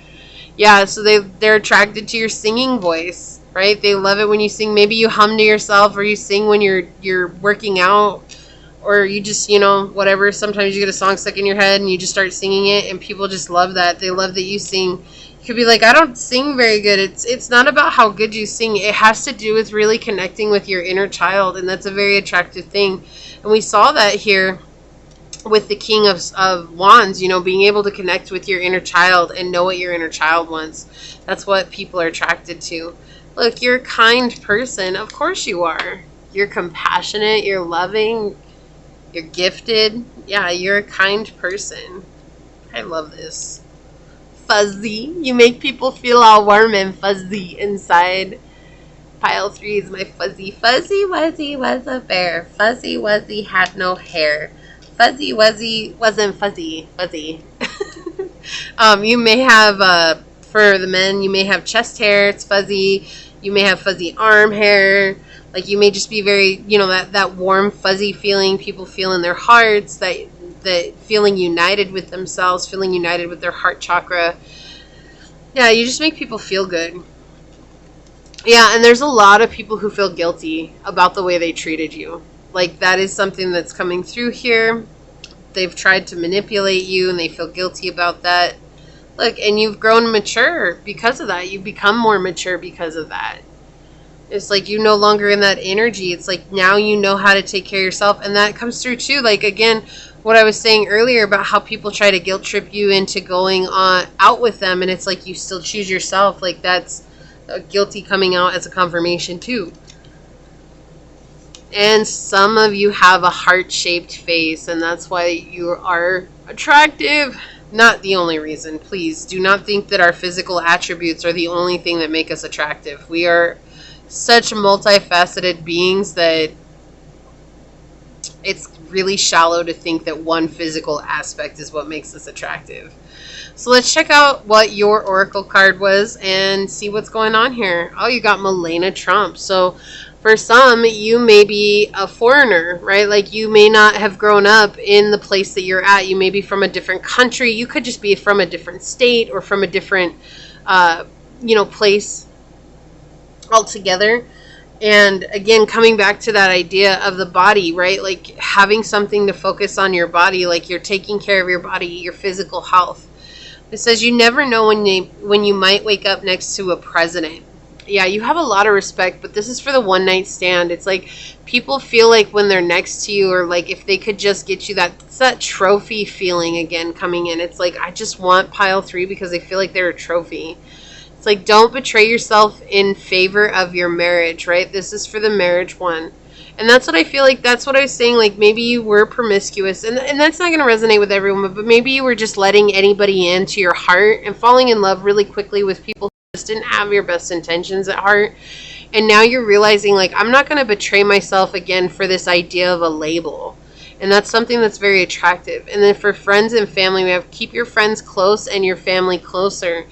Yeah, so they're attracted to your singing voice, right? They love it when you sing. Maybe you hum to yourself, or you sing when you're working out, or you just, whatever. Sometimes you get a song stuck in your head and you just start singing it, and people just love that. They love that you sing. You could be like, I don't sing very good. It's not about how good you sing. It has to do with really connecting with your inner child, and that's a very attractive thing. And we saw that here with the King of Wands, being able to connect with your inner child and know what your inner child wants. That's what people are attracted to. Look, you're a kind person. Of course you are. You're compassionate. You're loving. You're gifted. Yeah, you're a kind person. I love this. Fuzzy. You make people feel all warm and fuzzy inside. Pile 3 is my fuzzy. Fuzzy Wuzzy was a bear. Fuzzy Wuzzy had no hair. Fuzzy Wuzzy wasn't fuzzy. Fuzzy. You may have, for the men, you may have chest hair. It's fuzzy. You may have fuzzy arm hair. Like, you may just be very, that warm, fuzzy feeling people feel in their hearts, that feeling united with themselves, feeling united with their heart chakra. Yeah, you just make people feel good. Yeah, and there's a lot of people who feel guilty about the way they treated you. Like, that is something that's coming through here. They've tried to manipulate you, and they feel guilty about that. Look, and you've grown mature because of that. You've become more mature because of that. It's like you're no longer in that energy. It's like now you know how to take care of yourself. And that comes through too. Like, again, what I was saying earlier about how people try to guilt trip you into going out with them. And it's like you still choose yourself. Like, that's guilty coming out as a confirmation too. And some of you have a heart-shaped face, and that's why you are attractive. Not the only reason. Please do not think that our physical attributes are the only thing that make us attractive. We are such multifaceted beings that it's really shallow to think that one physical aspect is what makes us attractive. So let's check out what your oracle card was and see what's going on here. Oh, you got Melania Trump. So for some, you may be a foreigner, right? Like, you may not have grown up in the place that you're at. You may be from a different country. You could just be from a different state or from a different, place altogether. And again, coming back to that idea of the body, right? Like, having something to focus on your body, like you're taking care of your body, your physical health. It says you never know when you might wake up next to a president. Yeah, you have a lot of respect, but this is for the one night stand. It's like people feel like when they're next to you, or like if they could just get you that trophy feeling again coming in. It's like, I just want pile 3 because they feel like they're a trophy. It's like, don't betray yourself in favor of your marriage, right? This is for the marriage one. And that's what I feel like. That's what I was saying. Like, maybe you were promiscuous, and that's not going to resonate with everyone, but maybe you were just letting anybody into your heart and falling in love really quickly with people who just didn't have your best intentions at heart. And now you're realizing, like, I'm not going to betray myself again for this idea of a label. And that's something that's very attractive. And then for friends and family, we have keep your friends close and your family closer.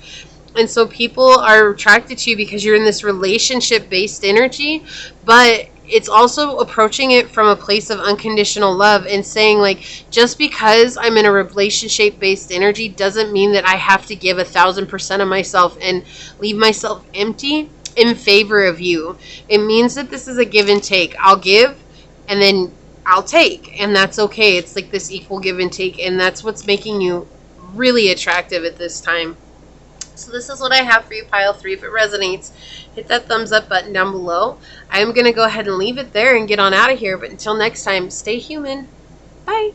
And so people are attracted to you because you're in this relationship-based energy, but it's also approaching it from a place of unconditional love and saying, like, just because I'm in a relationship-based energy doesn't mean that I have to give 1,000% of myself and leave myself empty in favor of you. It means that this is a give and take. I'll give and then I'll take, and that's okay. It's like this equal give and take, and that's what's making you really attractive at this time. So this is what I have for you, pile 3. If it resonates, hit that thumbs up button down below. I'm going to go ahead and leave it there and get on out of here. But until next time, stay human. Bye.